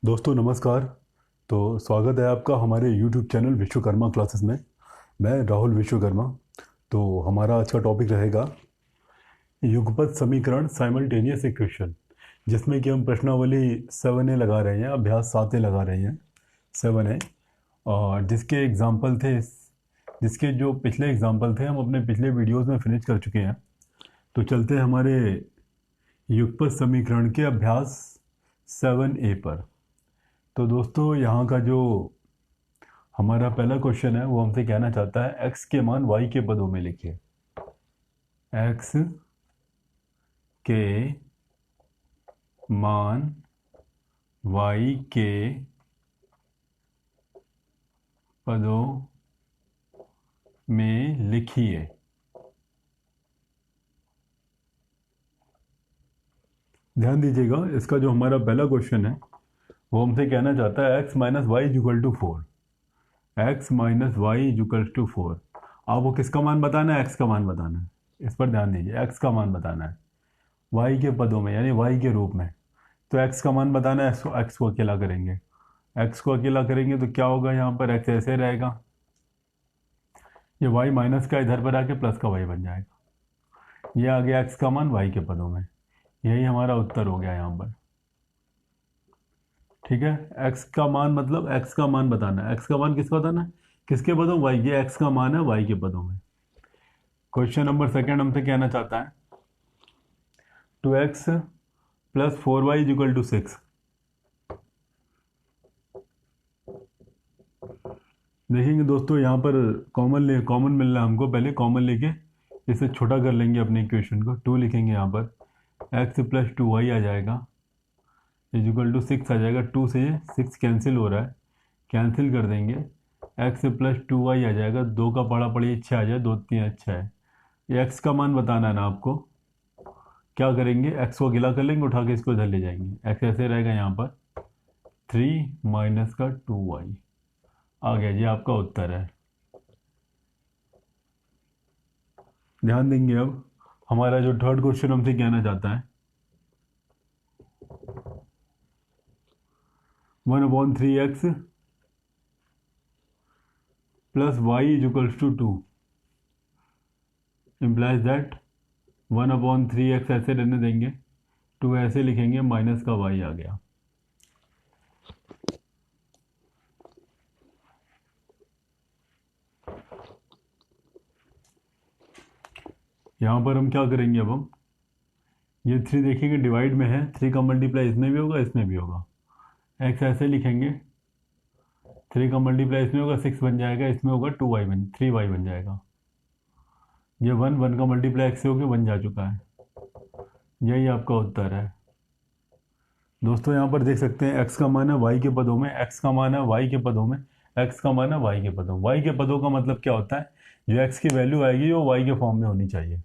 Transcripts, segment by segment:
दोस्तों नमस्कार। तो स्वागत है आपका हमारे YouTube चैनल विश्वकर्मा क्लासेस में। मैं राहुल विश्वकर्मा। तो हमारा आज का टॉपिक रहेगा युगपत समीकरण साइमल्टेनियस इक्वेशन, जिसमें कि हम प्रश्नावली 7A लगा रहे हैं, अभ्यास 7A लगा रहे हैं 7A। और जिसके जो पिछले एग्जाम्पल थे हम अपने पिछले वीडियोस में फिनिश कर चुके हैं। तो चलते हैं हमारे युगपत समीकरण के अभ्यास 7A पर। तो दोस्तों यहाँ का जो हमारा पहला क्वेश्चन है वो हमसे कहना चाहता है x के मान y के पदों में लिखिए। x के मान y के पदों में लिखिए। ध्यान दीजिएगा, इसका जो हमारा पहला क्वेश्चन है वो हमसे कहना चाहता है x minus y equal to 4। x minus y equal to 4। आपको किसका मान बताना है? x का मान बताना है। इस पर ध्यान दीजिए, x का मान बताना है y के पदों में, यानी y के रूप में। तो x का मान बताना है, x को अकेला करेंगे। x को अकेला करेंगे तो क्या होगा? यहाँ पर x ऐसे रहेगा, ये y माइनस का इधर पर आके प्लस का y बन जाएगा। ये आ गया x का मान y के पदों में। यही हमारा उत्तर हो गया यहाँ पर। ठीक है, x का मान मतलब x का मान बताना है। x का मान किसका बताना है? किसके पदों? y। ये x का मान है y के पदों में। क्वेश्चन नंबर सेकंड हमसे कहना चाहता है 2x plus 4y equal to 6। देखेंगे दोस्तों, यहाँ पर कॉमन मिल रहा है हमको। पहले कॉमन लेके इसे छोटा कर लेंगे अपने इक्वेशन को। 2 लिखेंगे यहाँ पर, x प्लस 2y आ जाएगा इक्वल टू 6 आ जाएगा। 2 से ये 6 कैंसिल हो रहा है, कैंसिल कर देंगे। x प्लस 2y आ जाएगा, 2 का पड़ा पड़ी 6 आ जाए, 2 3 6 है। ये x का मान बताना है ना आपको। क्या करेंगे? x को गिला कर लेंगे, उठा के इसको इधर ले जाएंगे। x ऐसे रहेगा यहाँ पर 3 माइनस का 2y आ गया। ये आपका उत्तर है। ध्यान देंगे अब हमारा जो थर्ड क्वेश्चन हमसे कहना चाहता है 1/3x plus y equals to 2 implies that 1/3x ऐसे रहने देंगे, 2 ऐसे लिखेंगे, माइनस का y आ गया। यहाँ पर हम क्या करेंगे? अब हम ये 3 देखेंगे डिवाइड में है, 3 का मल्टीप्लाई इसमें भी होगा, इसमें भी होगा। x ऐसे लिखेंगे, 3 का मल्टीप्लाई इसमें होगा, 6 बन जाएगा, इसमें होगा 3y बन जाएगा। ये 1 का मल्टीप्लाई x से होकर 1 जा चुका है। यही आपका उत्तर है। दोस्तों यहाँ पर देख सकते हैं x का मान है y के पदों में, x का मान है y के पदों में, x का मान है y के पदों। y के पदों का मतलब क्या होता है? जो x की वैल्यू आएगी वो y के फॉर्म में होनी चाहिए।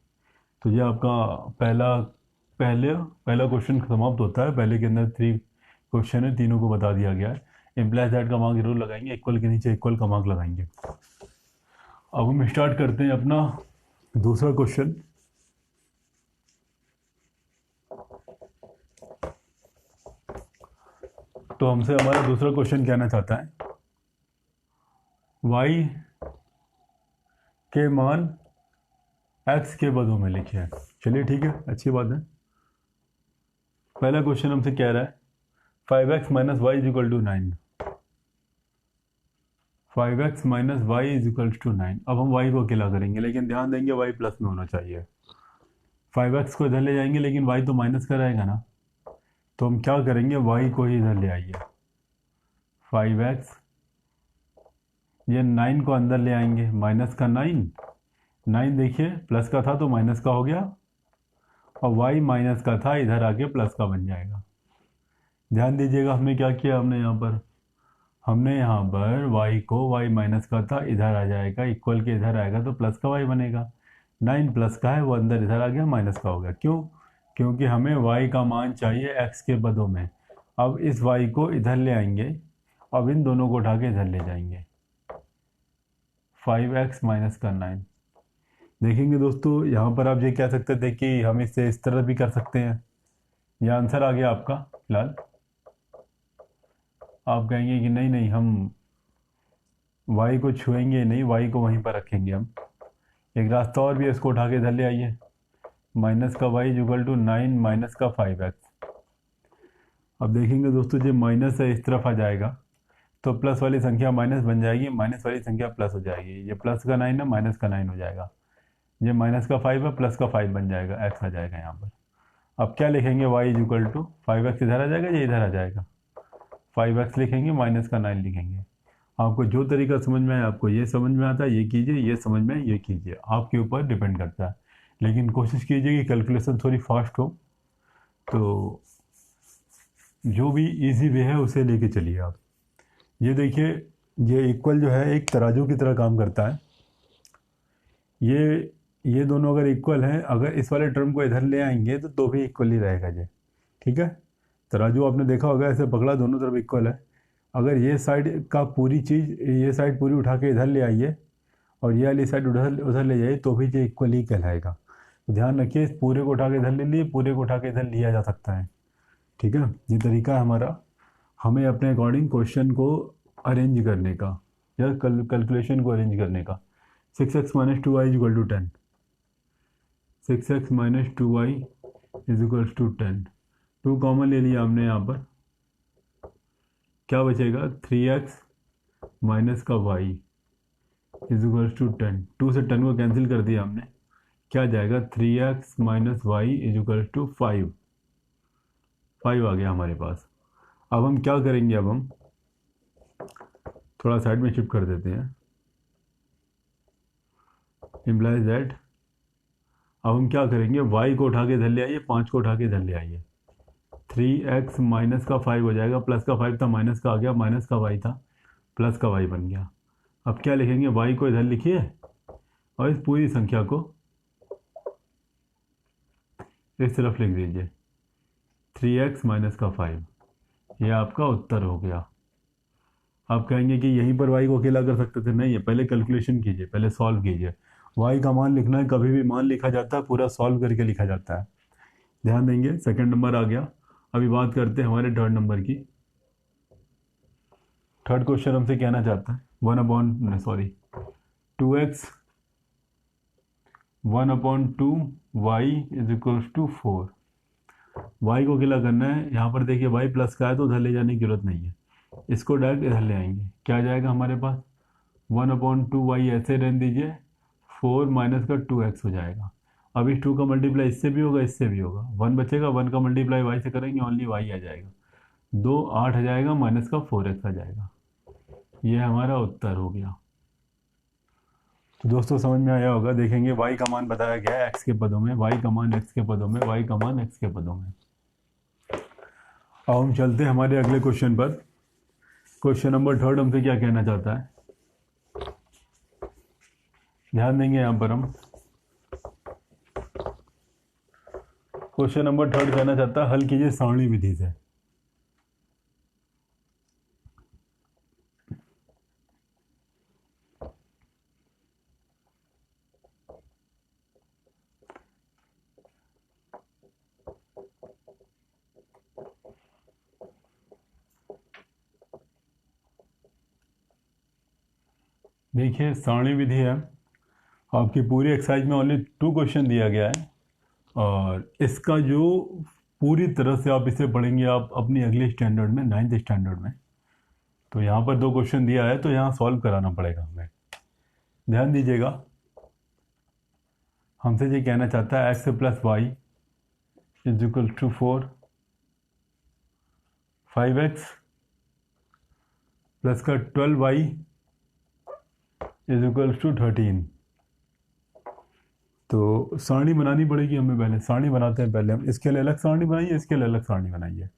तो ये आपका पहला क्वेश्चन समाप्त होता है। पहले के अंदर 3 क्वेश्चन है, तीनों को बता दिया गया है। इम्प्लाइज दैट का मार्क जरूर लगाएंगे, इक्वल के नीचे इक्वल का मार्क लगाएंगे। अब हम स्टार्ट करते हैं अपना दूसरा क्वेश्चन। तो हमसे हमारा दूसरा क्वेश्चन कहना चाहता है y के मान x के पदों में लिखिए। चलिए ठीक है, अच्छी बात है। पहला क्वेश्चन हमसे कह रहा है 5x minus y is equal to 9। 5x minus y is equal to 9। अब हम y को अकेला करेंगे, लेकिन ध्यान देंगे y प्लस में होना चाहिए। 5x को इधर ले जाएंगे, लेकिन y तो माइनस का रहेगा ना। तो हम क्या करेंगे? y को ही इधर ले आइए। 5x, ये 9 को अंदर ले आएंगे, माइनस का 9 देखिए प्लस का था तो माइनस का हो गया, और y माइनस का था, इधर आके प्लस का बन जाएगा। ध्यान दीजिएगा हमने क्या किया, हमने यहाँ पर y को, y माइनस का था, इधर आ जाएगा, इक्वल के इधर आएगा तो प्लस का y बनेगा। 9 प्लस का है, वो अंदर इधर आ गया, माइनस का हो गया। क्यों? क्योंकि हमें y का मान चाहिए x के पदों में। अब इस y को इधर ले आएंगे, अब इन दोनों को उठा के इधर ले जाएंगे। 5x माइनस का 9। देखेंगे दोस्तों, यहाँ पर आप ये कह सकते थे कि हम इसे इस तरह भी कर सकते हैं। यह आंसर आ गया आपका फिलहाल। आप कहेंगे कि नहीं नहीं, हम y को छुएंगे नहीं, y को वहीं पर रखेंगे हम। एक रास्ता और भी है, इसको उठा के इधर ले आइए। माइनस का y इक्वल टू 9 माइनस का 5x। अब देखेंगे दोस्तों, जो माइनस है इस तरफ आ जाएगा तो प्लस वाली संख्या माइनस बन जाएगी, माइनस वाली संख्या प्लस हो जाएगी। ये प्लस का 9 है, माइनस का 9 हो जाएगा। ये माइनस का 5 है, प्लस का 5 बन जाएगा, x आ जाएगा यहाँ पर। अब क्या लिखेंगे, y is equal to 5x इधर आ जाएगा, ये इधर आ जाएगा। 5x लिखेंगे, माइनस का 9 लिखेंगे। आपको जो तरीका समझ में आए, आपको ये समझ में आता है ये कीजिए, ये समझ में आए ये कीजिए, आपके ऊपर डिपेंड करता है। लेकिन कोशिश कीजिए कि कैलकुलेशन थोड़ी फास्ट हो, तो जो भी इजी वे है उसे लेके चलिए आप। ये देखिए, ये इक्वल जो है एक तराजू की तरह काम करता है। ये दोनों अगर इक्वल हैं, अगर इस वाले टर्म को इधर ले आएंगे तो भी इक्वल ही रहेगा ये। ठीक है, तराजू आपने देखा होगा, ऐसे पकड़ा, दोनों तरफ इक्वल है। अगर ये साइड का पूरी चीज़, ये साइड पूरी उठा के इधर ले आइए और ये वाली साइड उधर उधर ले जाइए तो भी ये इक्वल ही कहलाएगा। तो ध्यान रखिए, इस पूरे को उठा के इधर ले लिए, पूरे को उठा के इधर लिया जा सकता है। ठीक है, ये तरीका है हमारा, हमें अपने अकॉर्डिंग क्वेश्चन को अरेंज करने का या कैलकुलेशन को अरेंज करने का। 6x minus 2y is equal to 10। 6x minus 2y is equal to 10। 2 common ले लिया हमने यहाँ पर, क्या बचेगा, 3x माइनस का y इज इक्वल टू 10। 2 से 10 को कैंसिल कर दिया हमने, क्या जाएगा, 3x minus y is equal to 5। 5 आ गया हमारे पास। अब हम क्या करेंगे, अब हम थोड़ा साइड में शिफ्ट कर देते हैं, इम्प्लाइज दैट। अब हम क्या करेंगे, y को उठा के इधर ले आइए, 5 को उठा के इधर ले आइए। 3x माइनस का 5 हो जाएगा, प्लस का 5 था माइनस का आ गया, माइनस का y था प्लस का y बन गया। अब क्या लिखेंगे, y को इधर लिखिए और इस पूरी संख्या को इस तरफ लिख दीजिए, 3x माइनस का 5। ये आपका उत्तर हो गया। आप कहेंगे कि यहीं पर y को अकेला कर सकते थे, नहीं है, पहले कैलकुलेशन कीजिए, पहले सॉल्व कीजिए। y का मान लिखना है, कभी भी मान लिखा जाता है पूरा सॉल्व करके लिखा जाता है। ध्यान देंगे, सेकंड नंबर आ गया। अभी बात करते हैं हमारे थर्ड नंबर की। थर्ड क्वेश्चन हमसे कहना चाहता है 2x 1/2y is equal to 4। y को अकेला करना है, यहाँ पर देखिए y प्लस का है तो उधर ले जाने की जरूरत नहीं है, इसको डायरेक्ट इधर ले आएंगे। क्या जाएगा हमारे पास, 1/2y ऐसे रहने दीजिए, 4 माइनस का 2x हो जाएगा। अब इस 2 का मल्टीप्लाई इससे भी होगा, इससे भी होगा, 1 बचेगा, 1 का मल्टीप्लाई y से करेंगे, ओनली y आ जाएगा। 2 8 आ जाएगा, माइनस का 4x आ जाएगा। ये हमारा उत्तर हो गया। तो दोस्तों समझ में आया होगा, देखेंगे y का मान बताया गया है x के पदों में, y का मान x के पदों में, y का मान x के पदों में। अब हम चलते हैं हमारे अगले क्वेश्चन पर। क्वेश्चन नंबर थर्ड हमसे क्या कहना चाहता है, ध्यान देंगे यहाँ पर हम। क्वेश्चन नंबर थर्ड कहना चाहता है, हल कीजिए सारणी विधि से। देखिए सारणी विधि है, आपकी पूरी एक्सरसाइज में ओनली 2 क्वेश्चन दिया गया है, और इसका जो पूरी तरह से आप इसे पढ़ेंगे आप अपनी अगले स्टैंडर्ड में, 9th स्टैंडर्ड में। तो यहाँ पर 2 क्वेश्चन दिया है तो यहाँ सॉल्व कराना पड़ेगा हमें। ध्यान दीजिएगा, हमसे ये कहना चाहता है x plus y is equal to 4, 5x plus का 12y इज इक्वल टू 13। तो सारणी बनानी पड़ेगी हमें, पहले सारणी बनाते हैं। पहले हम इसके लिए अलग सारणी बनाइए, इसके लिए अलग सारणी बनाइए।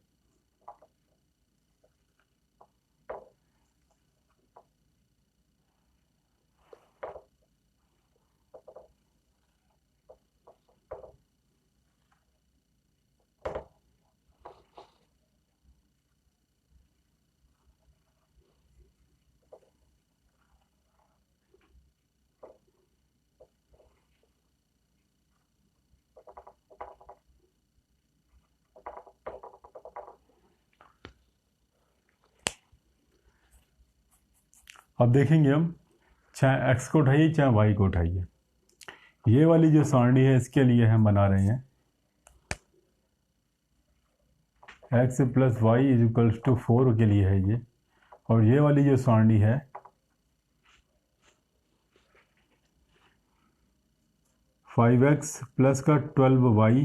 अब देखेंगे हम, चाहे x को उठाइए चाहे y को उठाइए, ये वाली जो सारणी है इसके लिए हम बना रहे हैं x plus y is equals to 4 के लिए है ये, और ये वाली जो सारणी है 5x प्लस का 12y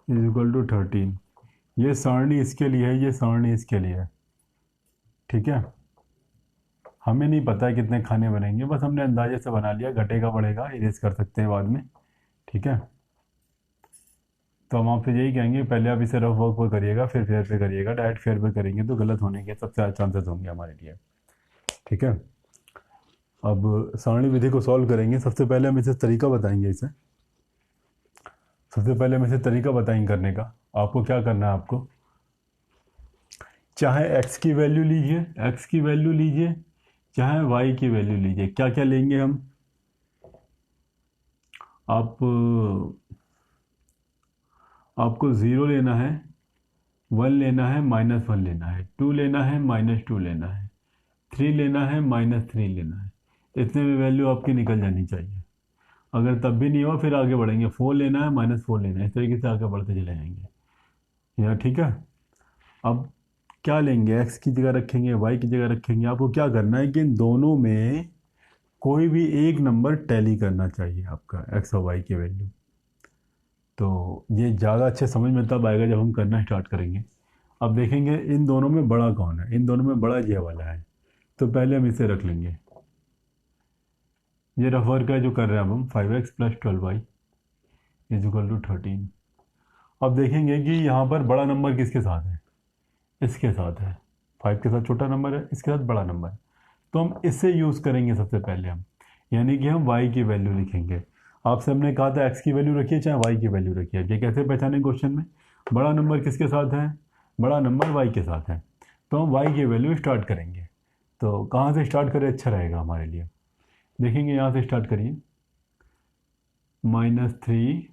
इज इक्वल टू 13, ये सारणी इसके लिए है, ये सारणी इसके लिए है। ठीक है, हमें नहीं पता है कितने खाने बनेंगे, बस हमने अंदाजे से बना लिया, घटेगा बढ़ेगा इरेज कर सकते हैं बाद में। ठीक है, तो हम आपसे यही कहेंगे पहले आप इसे रफ वर्क पर करिएगा, फिर फेयर पे करिएगा। डायरेक्ट फेयर पे करेंगे तो गलत होने के सबसे ज़्यादा चांसेस होंगे हमारे लिए। ठीक है, अब सारणी विधि को सॉल्व करेंगे। सबसे पहले हम इसे तरीका बताएंगे, सबसे पहले हम इसे तरीका बताएंगे करने का। आपको क्या करना है, आपको चाहे x की वैल्यू लीजिए, x की वैल्यू लीजिए, चाहे y की वैल्यू लीजिए। क्या क्या लेंगे हम, आपको 0 लेना है, 1 लेना है, -1 लेना है, 2 लेना है, -2 लेना है, 3 लेना है, -3 लेना है। इतने में वैल्यू आपकी निकल जानी चाहिए। अगर तब भी नहीं हुआ फिर आगे बढ़ेंगे, 4 लेना है, -4 लेना है, इस तरीके से आगे बढ़ते चले जाएंगे यार। ठीक है, अब क्या लेंगे, x की जगह रखेंगे, y की जगह रखेंगे। आपको क्या करना है कि इन दोनों में कोई भी एक नंबर टैली करना चाहिए आपका, x और y की वैल्यू। तो ये ज़्यादा अच्छे समझ में तब आएगा जब हम करना स्टार्ट करेंगे। अब देखेंगे इन दोनों में बड़ा कौन है, इन दोनों में बड़ा ये वाला है, तो पहले हम इसे रख लेंगे। ये रफ वर्क है जो कर रहे हैं अब हम, 5x plus 12y is equal to 13। अब देखेंगे कि यहाँ पर बड़ा नंबर किसके साथ है, इसके साथ है। 5 के साथ छोटा नंबर है, इसके साथ बड़ा नंबर है, तो हम इससे यूज़ करेंगे सबसे पहले हम, यानी कि हम y की वैल्यू लिखेंगे। आपसे हमने कहा था x की वैल्यू रखिए चाहे y की वैल्यू रखिए। ये कैसे पहचाने क्वेश्चन में, बड़ा नंबर किसके साथ है, बड़ा नंबर y के साथ है, तो हम y की वैल्यू स्टार्ट करेंगे। तो कहाँ से स्टार्ट करें अच्छा रहेगा हमारे लिए, देखेंगे यहाँ से स्टार्ट करिए। -3,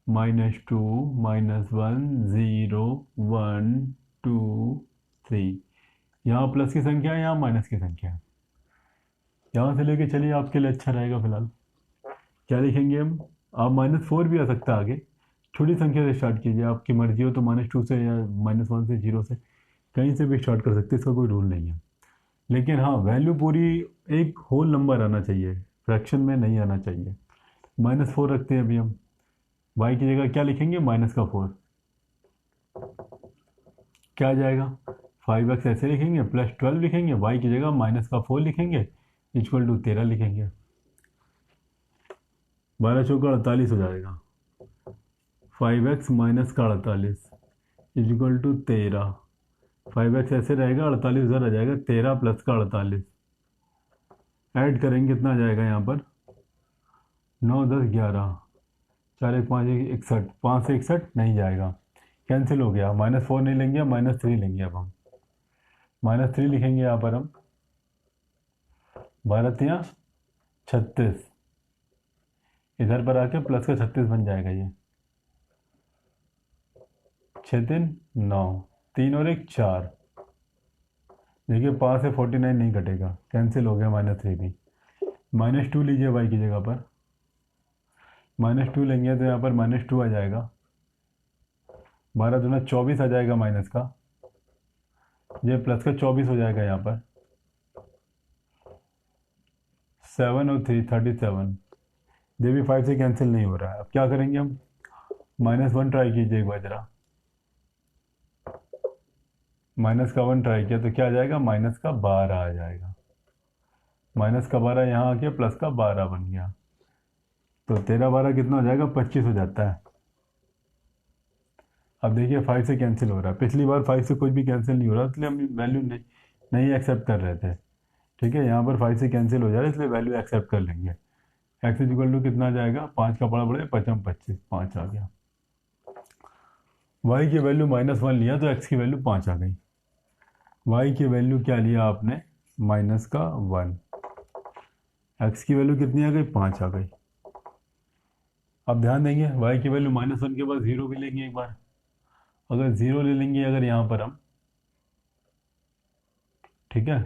-2, -1, 0, 1, 2, 3। यहाँ प्लस की संख्या है, यहाँ माइनस की संख्या है। यहाँ से लेके चलिए, आपके लिए अच्छा रहेगा। फिलहाल क्या लिखेंगे हम, आप -4 भी आ सकता है आगे, छोटी संख्या से स्टार्ट कीजिए, आपकी मर्जी हो तो -2 से या -1 से, 0 से, कहीं से भी स्टार्ट कर सकते हैं, इसका कोई रूल नहीं है। लेकिन हाँ, वैल्यू पूरी एक होल नंबर आना चाहिए, फ्रैक्शन में नहीं आना चाहिए। -4 रखते हैं अभी हम, y की जगह क्या लिखेंगे, -4। क्या आ जाएगा, 5x ऐसे लिखेंगे, +12 लिखेंगे, y की जगह -4 लिखेंगे, इक्वल टू 13 लिखेंगे। 12 चौका 48 हो जाएगा, 5x माइनस का 48 इक्वल टू 13। 5x ऐसे रहेगा, 48 उधर आ जाएगा, 13 प्लस का 48 ऐड करेंगे, कितना आ जाएगा यहाँ पर, 9, 10, 11, 4, 1, 5, 61, 5 से 61 नहीं जाएगा, कैंसिल हो गया। -4 नहीं लेंगे, -3 लेंगे। अब हम -3 लिखेंगे यहाँ पर हम, 12 तियाँ 36, इधर पर आके प्लस का 36 बन जाएगा ये, 6, 3, 9, 3 और 1, 4। देखिए 5 से 49 नहीं कटेगा, कैंसिल हो गया, -3 भी। -2 लीजिए y की जगह पर, -2 लेंगे तो यहाँ पर -2 आ जाएगा, 12 दूना 24 आ जाएगा माइनस का, ये प्लस का 24 हो जाएगा यहाँ पर, 7 और 3, 37। ये भी 5 से कैंसिल नहीं हो रहा है। अब क्या करेंगे हम, -1 ट्राई कीजिए एक बार जरा, -1 ट्राई किया तो क्या आ जाएगा, -12 आ जाएगा, -12 यहाँ आके प्लस का 12 बन गया, तो 13, 12 कितना हो जाएगा, 25 हो जाता है। अब देखिए 5 से कैंसिल हो रहा है, पिछली बार 5 से कुछ भी कैंसिल नहीं हो रहा, इसलिए हम वैल्यू नहीं एक्सेप्ट कर रहे थे। ठीक है, यहाँ पर 5 से कैंसिल हो जा रहा है, इसलिए वैल्यू एक्सेप्ट कर लेंगे। x इक्वल टू कितना आ जाएगा, 5 का बड़ा बड़े 55, 25, 5 आ गया। y की वैल्यू -1 लिया तो x की वैल्यू 5 आ गई। y की वैल्यू क्या लिया आपने, -1, x की वैल्यू कितनी आ गई, 5 आ गई। अब ध्यान देंगे, y की वैल्यू -1 के बाद 0 भी लेंगे एक बार। अगर 0 ले लेंगे अगर यहाँ पर हम, ठीक है,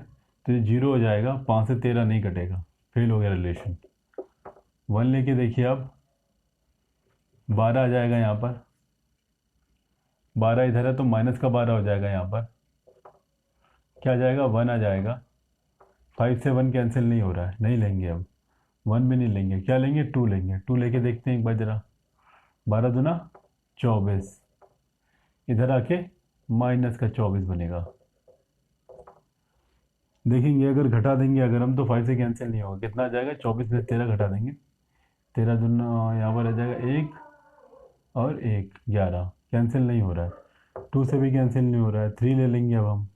तो ये 0 हो जाएगा, 5 से 13 नहीं कटेगा, फेल हो गया रिलेशन। 1 लेके देखिए आप, 12 आ जाएगा यहाँ पर, 12 इधर है तो माइनस का 12 हो जाएगा यहाँ पर, क्या आ जाएगा 1 आ जाएगा। 5 से 1 कैंसिल नहीं हो रहा है, नहीं लेंगे अब, 1 भी नहीं लेंगे, क्या लेंगे 2 लेंगे। 2 लेके देखते हैं एक बार जरा, 12 दूना 24, इधर आके माइनस का 24 बनेगा। देखेंगे अगर घटा देंगे अगर हम तो 5 से कैंसिल नहीं होगा, कितना आ जाएगा 24 में 13 घटा देंगे, 13 दूना यहाँ पर आ जाएगा 1 और 1 11, कैंसिल नहीं हो रहा है। 2 से भी कैंसिल नहीं हो रहा है, 3 ले लेंगे अब हम,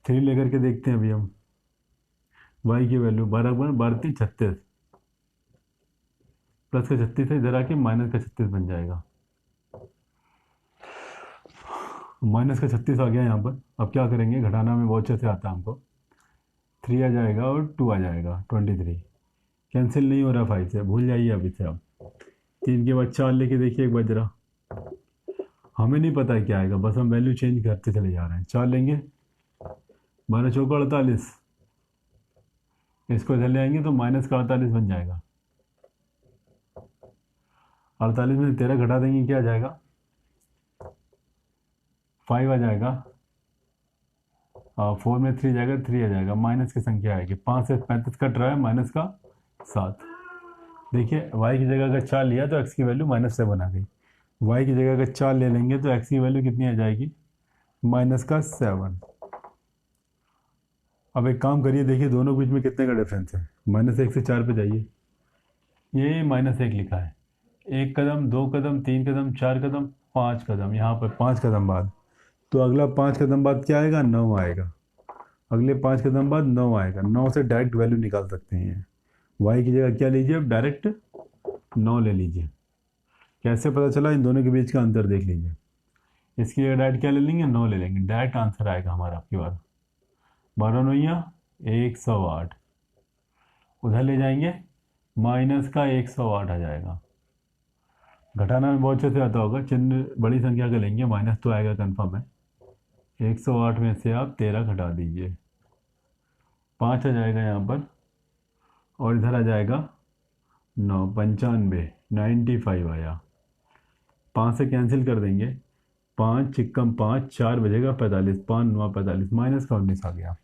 3 लेकर के देखते हैं अभी हम। y की वैल्यू 12 12 3 36, प्लस का 36 है, इधर आके माइनस का 36 बन जाएगा। माइनस का 36 आ गया यहाँ पर, अब क्या करेंगे, घटाना में बहुत अच्छे से आता है हमको। 3 आ जाएगा और 2 आ जाएगा 23, कैंसिल नहीं हो रहा 5 से, भूल जाइए अब इसे। अब 3 के बाद 4 लेके देखिए एक बार जरा, हमें नहीं पता है क्या आएगा, बस हम वैल्यू चेंज करते चले जा रहे हैं। 4 लेंगे, 12 चौका 48, इसको इधर ले आएंगे तो माइनस का 48 बन जाएगा। 48 में 13 घटा देंगे, क्या आ जाएगा 5 आ जाएगा, 4 में 3 जाएगा, 3 आ जाएगा, माइनस की संख्या आएगी, 5 से 35 कट रहा है, माइनस का 7। देखिए y की जगह अगर 4 लिया तो x की वैल्यू -7 आ गई, y की जगह अगर 4 ले लेंगे तो x की वैल्यू कितनी आ जाएगी, माइनस का 7। अब एक काम करिए, देखिए दोनों के बीच में कितने का डिफरेंस है, -1 से 4 पे जाइए, ये -1 लिखा है, 1 कदम 2 कदम 3 कदम 4 कदम 5 कदम, यहाँ पर 5 कदम बाद, तो अगला 5 कदम बाद क्या आएगा 9 आएगा, अगले 5 कदम बाद 9 आएगा। 9 से डायरेक्ट वैल्यू निकाल सकते हैं, y की जगह क्या लीजिए अब, डायरेक्ट 9 ले लीजिए। कैसे पता चला, इन दोनों के बीच का अंतर देख लीजिए, इसकी जगह डायरेक्ट क्या ले लेंगे 9 ले लेंगे, डायरेक्ट आंसर आएगा हमारा आपकी बार। 12 9 108, उधर ले जाएंगे माइनस का 108 आ जाएगा। घटाना में बहुत अच्छे से आता होगा, चिन्ह बड़ी संख्या का लेंगे, माइनस तो आएगा कन्फर्म है। 108 में से आप 13 घटा दीजिए, 5 आ जाएगा यहाँ पर, और इधर आ जाएगा 9 95 95 आया। 5 से कैंसिल कर देंगे, 5 चिक्कम 5, 4 बजेगा 45, 5 9 45, माइनस का 19 आ गया।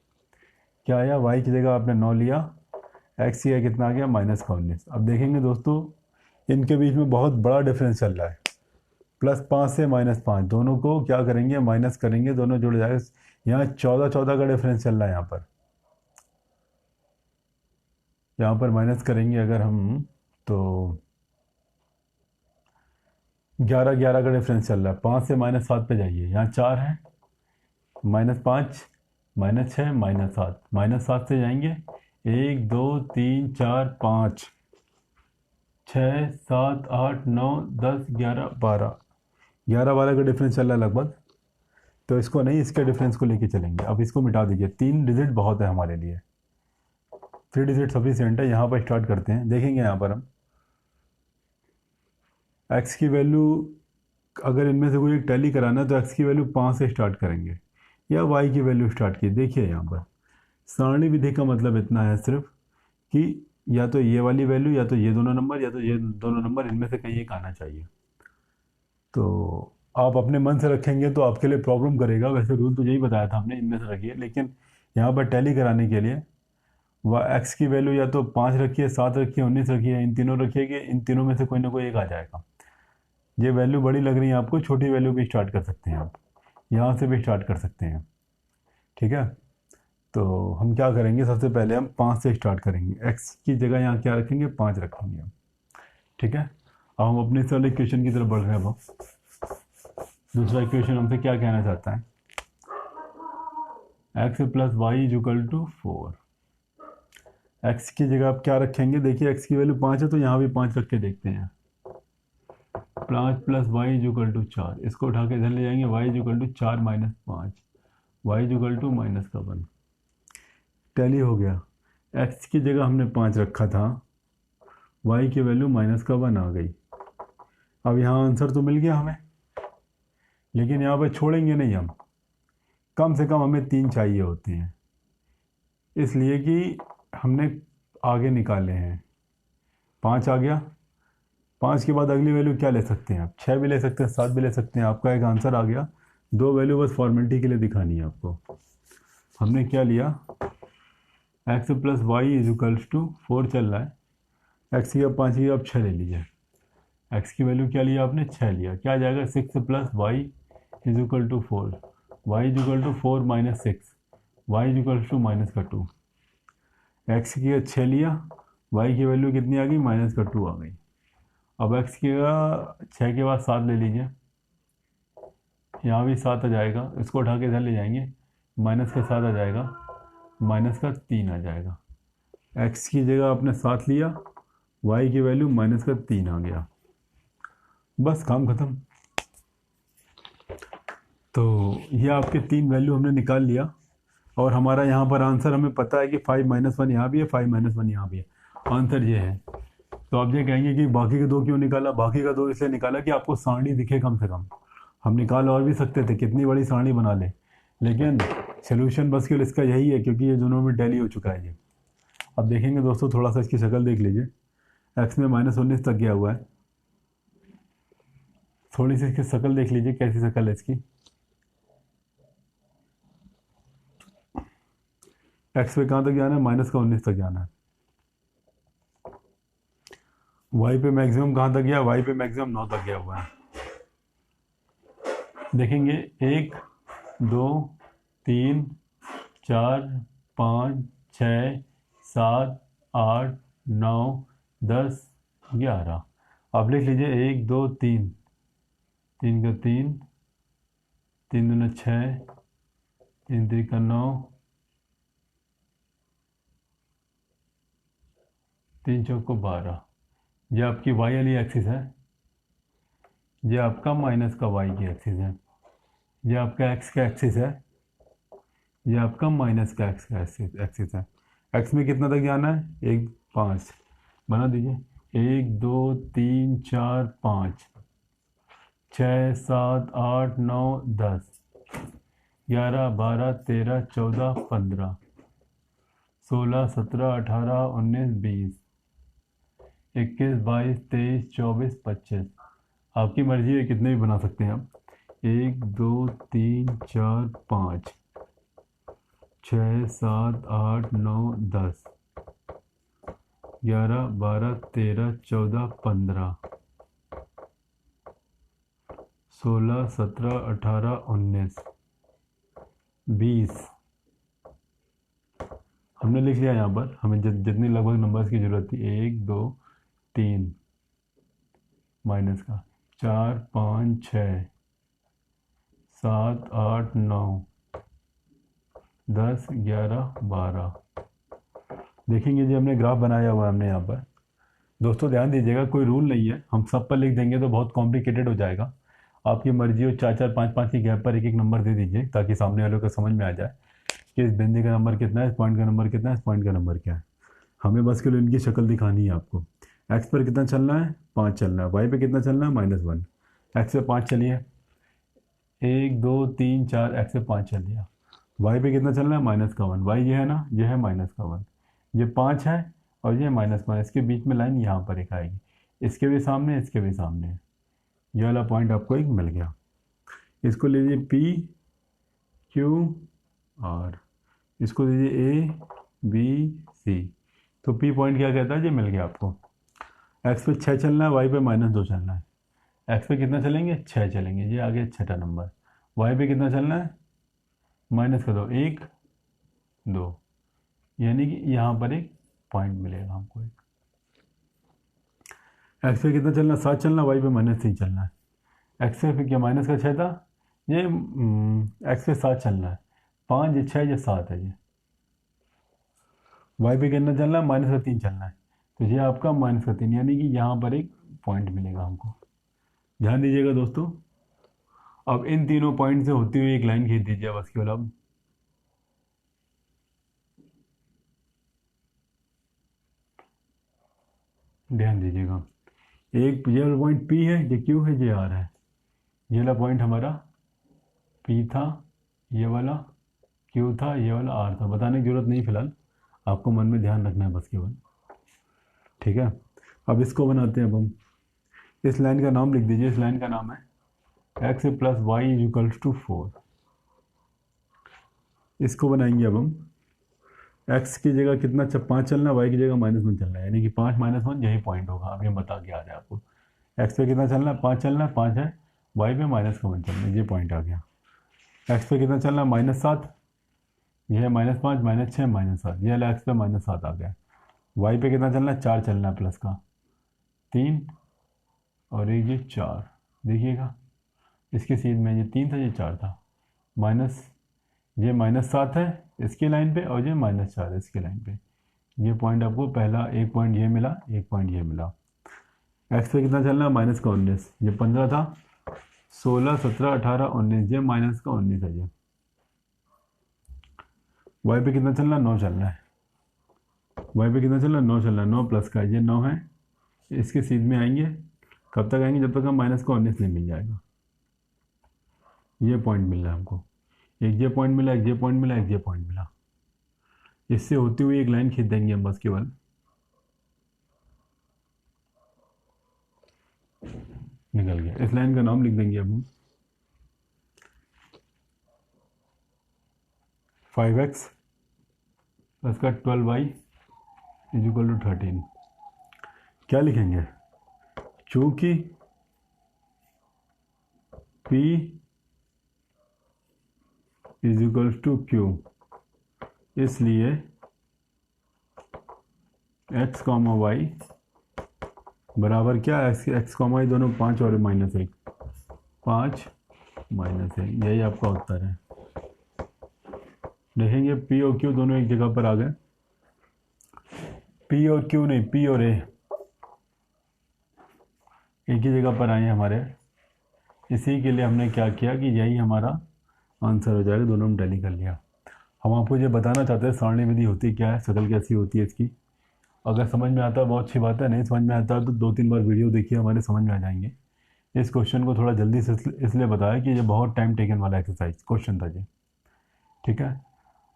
क्या आया, y की जगह आपने 9 लिया, x की कितना आ गया -19। अब देखेंगे दोस्तों, इनके बीच में बहुत बड़ा डिफरेंस चल रहा है, +5 से -5, दोनों को क्या करेंगे माइनस करेंगे, दोनों जुड़ जाएगा। यहाँ 14 का डिफरेंस चल रहा है, यहाँ पर माइनस करेंगे अगर हम तो 11 का डिफरेंस चल रहा है। 5 से -7 पे जाइए, यहाँ 4 है, -5 -6 -7, -7 से जाएंगे 1 2 3 4 5 6 7 8 9 10 11 12, 11 का डिफरेंस चल रहा है लगभग, तो इसको नहीं, इसके डिफरेंस को लेके चलेंगे। अब इसको मिटा दीजिए, 3 डिजिट बहुत है हमारे लिए, 3 डिजिट सफिशिएंट है। यहाँ पर स्टार्ट करते हैं, देखेंगे यहाँ पर हम x की वैल्यू, अगर इनमें से कोई एक टैली कराना है तो x की वैल्यू 5 से स्टार्ट करेंगे, या y की वैल्यू स्टार्ट की। देखिए यहाँ पर सारणी विधि का मतलब इतना है सिर्फ कि या तो ये वाली वैल्यू, या तो ये दोनों नंबर, या तो ये दोनों नंबर, इनमें से कहीं एक आना चाहिए। तो आप अपने मन से रखेंगे तो आपके लिए प्रॉब्लम करेगा, वैसे रूल तो यही बताया था हमने, इनमें से रखिए, लेकिन यहाँ पर टैली कराने के लिए वह x की वैल्यू या तो 5 रखिए, 7 रखिए, 19 रखिए, इन तीनों रखिए कि इन तीनों में से कोई ना कोई एक आ जाएगा। ये वैल्यू बड़ी लग रही है आपको, छोटी वैल्यू भी स्टार्ट कर सकते हैं आप, यहाँ से भी स्टार्ट कर सकते हैं, ठीक है। तो हम क्या करेंगे, सबसे पहले हम 5 से स्टार्ट करेंगे, x की जगह यहाँ क्या रखेंगे 5 रखेंगे, ठीक है। अब हम अपने इस वाले इक्वेशन की तरफ बढ़ रहे हैं। अब दूसरा इक्वेशन हमसे क्या कहना चाहता है, x + y = 4। x की जगह आप क्या रखेंगे, देखिए x की वैल्यू 5 है तो यहाँ भी 5 रख के देखते हैं, 5 + y = 4, इसको उठा के इधर ले जाएंगे, y = 4 - 5, y = -1, टैली हो गया। x की जगह हमने 5 रखा था, y की वैल्यू -1 आ गई। अब यहाँ आंसर तो मिल गया हमें, लेकिन यहाँ पर छोड़ेंगे नहीं हम, कम से कम हमें 3 चाहिए होते हैं, इसलिए कि हमने आगे निकाले हैं। 5 आ गया। 5 के बाद अगली वैल्यू क्या ले सकते हैं आप? 6 भी ले सकते हैं, 7 भी ले सकते हैं। आपका एक आंसर आ गया। 2 वैल्यू बस फॉर्मेलिटी के लिए दिखानी है आपको। हमने क्या लिया? x plus y is equals to 4 चल रहा है। x की अब 5 की अब 6 ले लीजिए। x की वैल्यू क्या लिया आपने? 6 लिया। क्या आ जाएगा? 6 plus y is equal to 4। Y is equal to 4 minus 6। Y is equal to minus का 2। x की 6 लिया, y की वैल्यू कितनी आ गई? माइनस का 2 आ गई। अब x की 6 के बाद 7 ले लीजिए। यहाँ भी 7 आ जाएगा, इसको उठा के इधर ले जाएंगे, माइनस का 7 आ जाएगा, माइनस का 3 आ जाएगा। x की जगह आपने 7 लिया, y की वैल्यू माइनस का 3 आ गया। बस काम खत्म। तो ये आपके 3 वैल्यू हमने निकाल लिया और हमारा यहाँ पर आंसर हमें पता है कि 5 माइनस 1 यहाँ भी है, 5 माइनस 1 यहाँ भी है। आंसर ये है। तो आप ये कहेंगे कि बाकी के 2 क्यों निकाला? बाकी का 2 इसलिए निकाला कि आपको सारणी दिखे कम से कम। हम निकाल और भी सकते थे, कितनी बड़ी सारणी बना ले, लेकिन सोल्यूशन बस केवल इसका यही है क्योंकि ये दोनों में टैली हो चुका है ये। अब देखेंगे दोस्तों, थोड़ा सा इसकी शक्ल देख लीजिए। एक्स में -19 तक गया हुआ है। थोड़ी सी इसकी शक्ल देख लीजिए, कैसी शक्ल है इसकी। एक्स पे कहाँ तक जाना है? -19 तक जाना है। वाई पे मैक्सिमम कहाँ तक गया? वाई पे मैक्सिमम 9 तक गया हुआ है। देखेंगे 1 2 3 4 5 6 7 8 9 10 11। आप लिख लीजिए 1 2 3, 3 का 3, 3 दूना 6, 3 3 का 9, 3 चौक को 12। ये आपकी वाई वाली एक्सिस है, ये आपका माइनस का वाई की एक्सिस है, ये आपका एक्स का एक्सिस है, ये आपका माइनस का एक्स का एक्सिस है। एक्स में कितना तक जाना है? 1 5 बना दीजिए। 1 2 3 4 5 6 7 8 9 10 11 12 13 14 15 16 17 18 19 20 21 22 23 24 25। आपकी मर्जी है, कितने भी बना सकते हैं आप। 1 2 3 4 5 6 7 8 9 10 11 12 13 14 15 16 17 18 19 20। हमने लिख लिया। यहाँ पर हमें जितनी लगभग नंबर्स की ज़रूरत थी, 1 2 3 माइनस का 4 5 6 7 8 9 10 11 12। देखेंगे जी, हमने ग्राफ बनाया हुआ है हमने यहाँ पर। दोस्तों ध्यान दीजिएगा, कोई रूल नहीं है, हम सब पर लिख देंगे तो बहुत कॉम्प्लिकेटेड हो जाएगा। आपकी मर्जी हो 4 4 5 5 के गैप पर एक एक नंबर दे दीजिए ताकि सामने वालों को समझ में आ जाए कि इस बिंदी का नंबर कितना है, इस पॉइंट का नंबर कितना है, इस पॉइंट का नंबर क्या है। हमें बस के लिए इनकी शक्ल दिखानी है आपको। एक्स पर कितना चलना है? 5 चलना है। वाई पे कितना चलना है? -1। एक्स पे 5 चलिए, 1 2 3 4, एक्स पे 5 चल दिया। वाई पे कितना चलना है? -1। वाई ये है ना, ये है -1। ये 5 है और ये -1। इसके बीच में लाइन यहाँ पर एक आएगी, इसके भी सामने, इसके भी सामने। ये वाला पॉइंट आपको एक मिल गया। इसको लीजिए P Q R, इसको दीजिए A B C। तो P पॉइंट क्या कहता है? ये मिल गया आपको। एक्स पे 6 चलना है, वाई पे -2 चलना है। एक्स पे कितना चलेंगे? 6 चलेंगे, ये आ गया छठा नंबर। वाई पे कितना चलना है? -2, 1 2, यानी कि यहाँ पर एक पॉइंट मिलेगा हमको एक। एक्स पे कितना चलना है? 7 चलना, वाई पे -3 चलना है। एक्स पे क्या माइनस का 6 था, ये एक्स पे 7 चलना है। 5 ये 6 ये 7 है ये। वाई पे कितना चलना है? -3 चलना है। तो ये आपका -3, यानी कि यहाँ पर एक पॉइंट मिलेगा हमको। ध्यान दीजिएगा दोस्तों। अब इन तीनों पॉइंट से होती हुई एक लाइन खींच दीजिए बस केवल। अब ध्यान दीजिएगा, एक ये वाला पॉइंट P है, ये Q है, ये R है। ये वाला पॉइंट हमारा P था, ये वाला Q था, ये वाला R था। बताने की जरूरत नहीं फिलहाल, आपको मन में ध्यान रखना है बस केवल, ठीक है। अब इसको बनाते हैं। अब हम इस लाइन का नाम लिख दीजिए। इस लाइन का नाम है x plus y is equals to 4। इसको बनाएंगे अब हम। x की जगह कितना 5 चलना है, y की जगह -1 चलना है, यानी कि 5 -1 यही पॉइंट होगा। अभी हम बता के आ रहे हैं आपको। x पे कितना चलना है, 5 चलना है, 5 है। y पे -1 चलना है, ये पॉइंट आ गया। x पे कितना चलना है, -7, यह है -5, -6, -7, यह x पे -7 आ गया। y पे कितना चलना है, 4 चलना है प्लस का, 3 और एक ये 4। देखिएगा इसके सीध में ये 3 था, ये 4 था। माइनस ये -7 है इसकी लाइन पे, और ये -4 है इसकी लाइन पे। ये पॉइंट आपको पहला एक पॉइंट ये मिला, एक पॉइंट ये मिला। एक्स पे कितना चलना है, -19, ये 15 था, 16, 17, 18, 19, ये -19 है ये। वाई पे कितना चलना है, 9 चलना है। वाई पे कितना चलना है, 9 चलना है, 9 प्लस का, ये 9 है। इसके सीध में आएंगे, कब तक आएंगे, जब तक हम -19 नहीं मिल जाएगा। ये पॉइंट मिल रहा है हमको, एक ये पॉइंट मिला, एक ये पॉइंट मिला, एक ये पॉइंट मिला। इससे होती हुई एक लाइन खींच देंगे हम बस केवल। निकल गया। इस लाइन का नाम लिख देंगे अब हम 5x प्लस का 12y इज इक्वल टू 13। क्या लिखेंगे, चूंकि p is equal to q, इसलिए x, y बराबर क्या, x, y दोनों 5 और -1, 5 -1, यही आपका उत्तर है। देखेंगे p और q दोनों एक जगह पर आ गए। p और q नहीं, p और a एक ही जगह पर आए हमारे। इसी के लिए हमने क्या किया कि यही हमारा आंसर हो जाएगा, दोनों में टैली कर लिया। हम आपको ये बताना चाहते हैं सारणी विधि होती क्या है, शक्ल कैसी होती है इसकी। अगर समझ में आता है बहुत अच्छी बात है, नहीं समझ में आता है तो 2-3 बार वीडियो देखिए, हमारे समझ में आ जाएंगे। इस क्वेश्चन को थोड़ा जल्दी से इसलिए बताया कि ये बहुत टाइम टेकन वाला एक्सरसाइज क्वेश्चन था ये, ठीक है।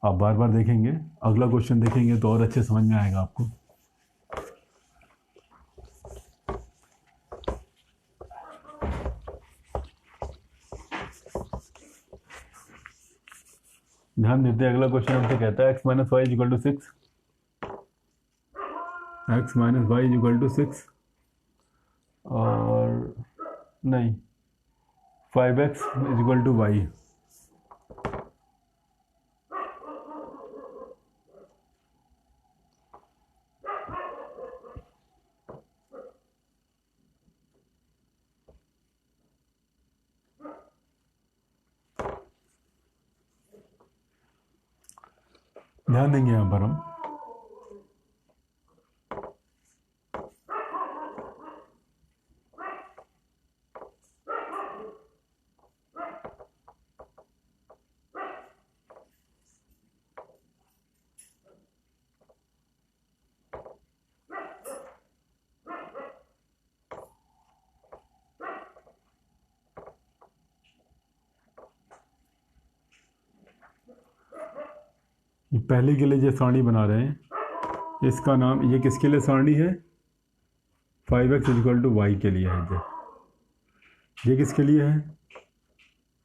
आप बार बार देखेंगे, अगला क्वेश्चन देखेंगे तो और अच्छे समझ में आएगा आपको। ध्यान देते हैं, अगला क्वेश्चन हमसे कहता है x minus y equal to 6, x minus y equal to 6 और नहीं 5x इक्वल टू वाई। ध्यान देंगे यहाँ पर हम, पहले के लिए जो सारणी बना रहे हैं, इसका नाम, ये किसके लिए सारणी है, 5x इक्वल टू वाई के लिए है। ये किसके लिए है,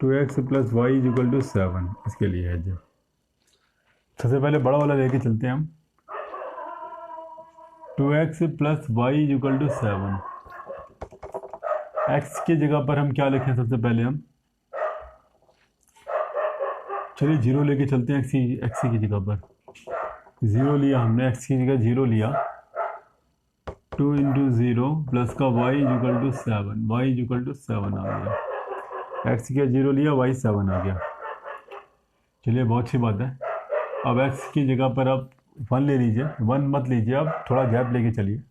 2x plus y equal to 7, इसके लिए है। जो सबसे पहले बड़ा वाला लेके चलते हैं हम, 2x plus y equal to 7। x की जगह पर हम क्या लिखें, सबसे पहले हम चलिए 0 लेके चलते हैं। x की जगह पर 0 लिया हमने, x की जगह 0 लिया, 2 इंटू 0 प्लस का y equal to 7, y equal to 7 आ गया। x का 0 लिया, y 7 आ गया। चलिए बहुत अच्छी बात है। अब x की जगह पर आप 1 ले लीजिए, 1 मत लीजिए, आप थोड़ा गैप लेके चलिए।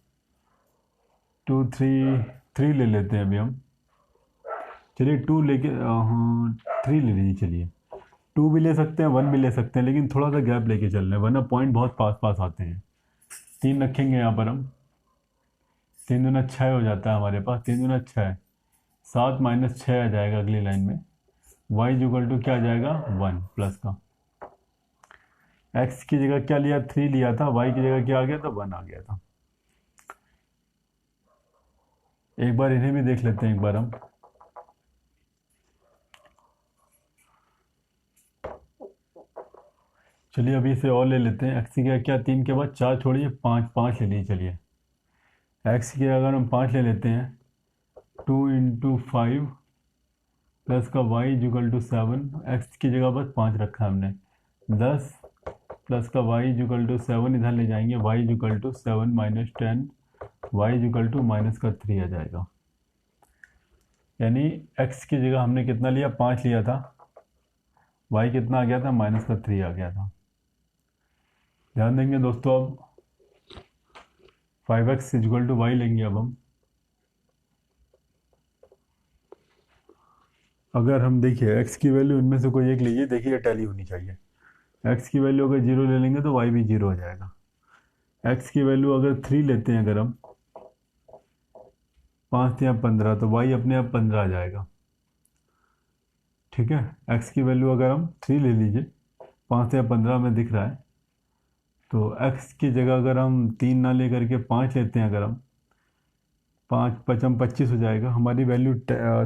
2 3 ले लेते हैं अभी हम। चलिए 2 लेके 3 ले लीजिए। चलिए 2 भी ले सकते हैं, 1 भी ले सकते हैं, लेकिन थोड़ा सा गैप लेके चल रहे हैं, वरना पॉइंट बहुत पास पास आते हैं। 3 रखेंगे यहाँ पर हम, 3 दूना 6 हो जाता है हमारे पास, 3 दूना 6, 7 माइनस 6 आ जाएगा अगली लाइन में। y इक्वल टू क्या आ जाएगा, 1 प्लस का। एक्स की जगह क्या लिया, 3 लिया था, वाई की जगह क्या आ गया था, 1 आ गया था। एक बार इन्हें भी देख लेते हैं एक बार हम। चलिए अभी इसे और ले लेते हैं। एक्स की जगह क्या, 3 के बाद 4 छोड़िए, 5, 5 ले लीजिए। चलिए एक्स की अगर हम 5 ले लेते हैं, 2 × 5 प्लस का वाई इक्वल टू 7। एक्स की जगह बस 5 रखा है हमने। 10 प्लस का वाई इक्वल टू 7 इधर ले जाएंगे, y equal to 7 minus 10, y equal to minus का 3 आ जाएगा। यानी एक्स की जगह हमने कितना लिया, 5 लिया था, वाई कितना आ गया था, माइनस का 3 आ गया था। ध्यान देंगे दोस्तों, अब 5x इक्वल टू वाई लेंगे। अब हम अगर हम देखिए x की वैल्यू इनमें से कोई एक लीजिए, देखिए टैली होनी चाहिए। x की वैल्यू अगर 0 ले लेंगे तो y भी 0 हो जाएगा। x की वैल्यू अगर 3 लेते हैं, अगर हम 5 या 15, तो y अपने आप 15 आ जाएगा। ठीक है, x की वैल्यू अगर हम 3 ले लीजिए, 5 या 15 में दिख रहा है, तो x की जगह अगर हम 3 ना ले करके 5 लेते हैं, अगर हम 5 पचम 25 हो जाएगा। हमारी वैल्यू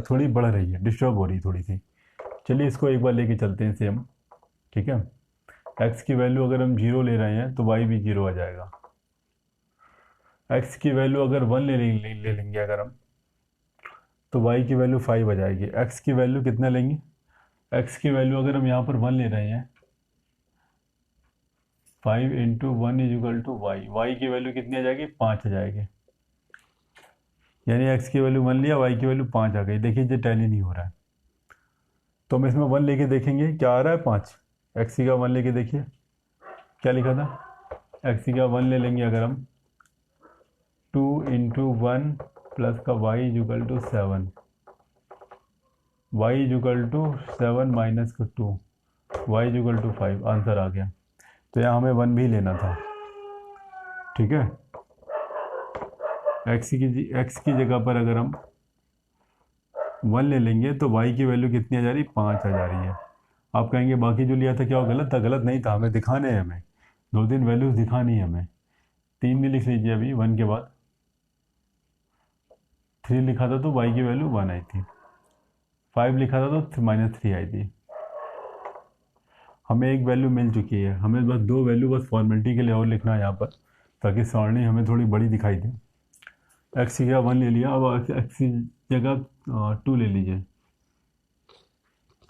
थोड़ी बढ़ रही है, डिस्टर्ब हो रही है थोड़ी सी। चलिए इसको एक बार लेके चलते हैं सेम। ठीक है, x की वैल्यू अगर हम 0 ले रहे हैं तो y भी 0 आ जाएगा। x की वैल्यू अगर 1 ले लेंगे अगर हम, तो y की वैल्यू 5 आ जाएगी। x की वैल्यू कितना लेंगे, x की वैल्यू अगर हम यहाँ पर 1 ले रहे हैं, 5 × 1 इक्वल टू वाई, वाई की वैल्यू कितनी आ जाएगी, 5 आ जाएगी। यानी x की वैल्यू 1 लिया, y की वैल्यू 5 आ गई। देखिए ये टैली नहीं हो रहा है, तो हम इसमें 1 लेके देखेंगे क्या आ रहा है, 5। x की का 1 लेके देखिए क्या लिखा था, x की का 1 ले लेंगे अगर हम, 2 × 1 प्लस का y equal to 7, y equal to 7 minus का 2, y इक्वल टू 5, आंसर आ गया। तो यहाँ हमें 1 भी लेना था। ठीक है, x की जगह पर अगर हम 1 ले लेंगे तो y की वैल्यू कितनी आ जा रही, 5 आ जा रही है। आप कहेंगे बाकी जो लिया था क्या वो गलत था? गलत नहीं था, हमें दिखाने हैं, हमें 2-3 वैल्यूज दिखानी है हमें। 3 भी लिख लीजिए अभी, 1 के बाद 3 लिखा था तो y की वैल्यू 1 आई थी, 5 लिखा था तो -3 आई थी। हमें एक वैल्यू मिल चुकी है, हमें बस 2 वैल्यू बस फॉर्मेलिटी के लिए और लिखना है यहाँ पर, ताकि सारणी हमें थोड़ी बड़ी दिखाई दे। एक्स की जगह 1 ले लिया, अब एक्स की जगह 2 ले लीजिए।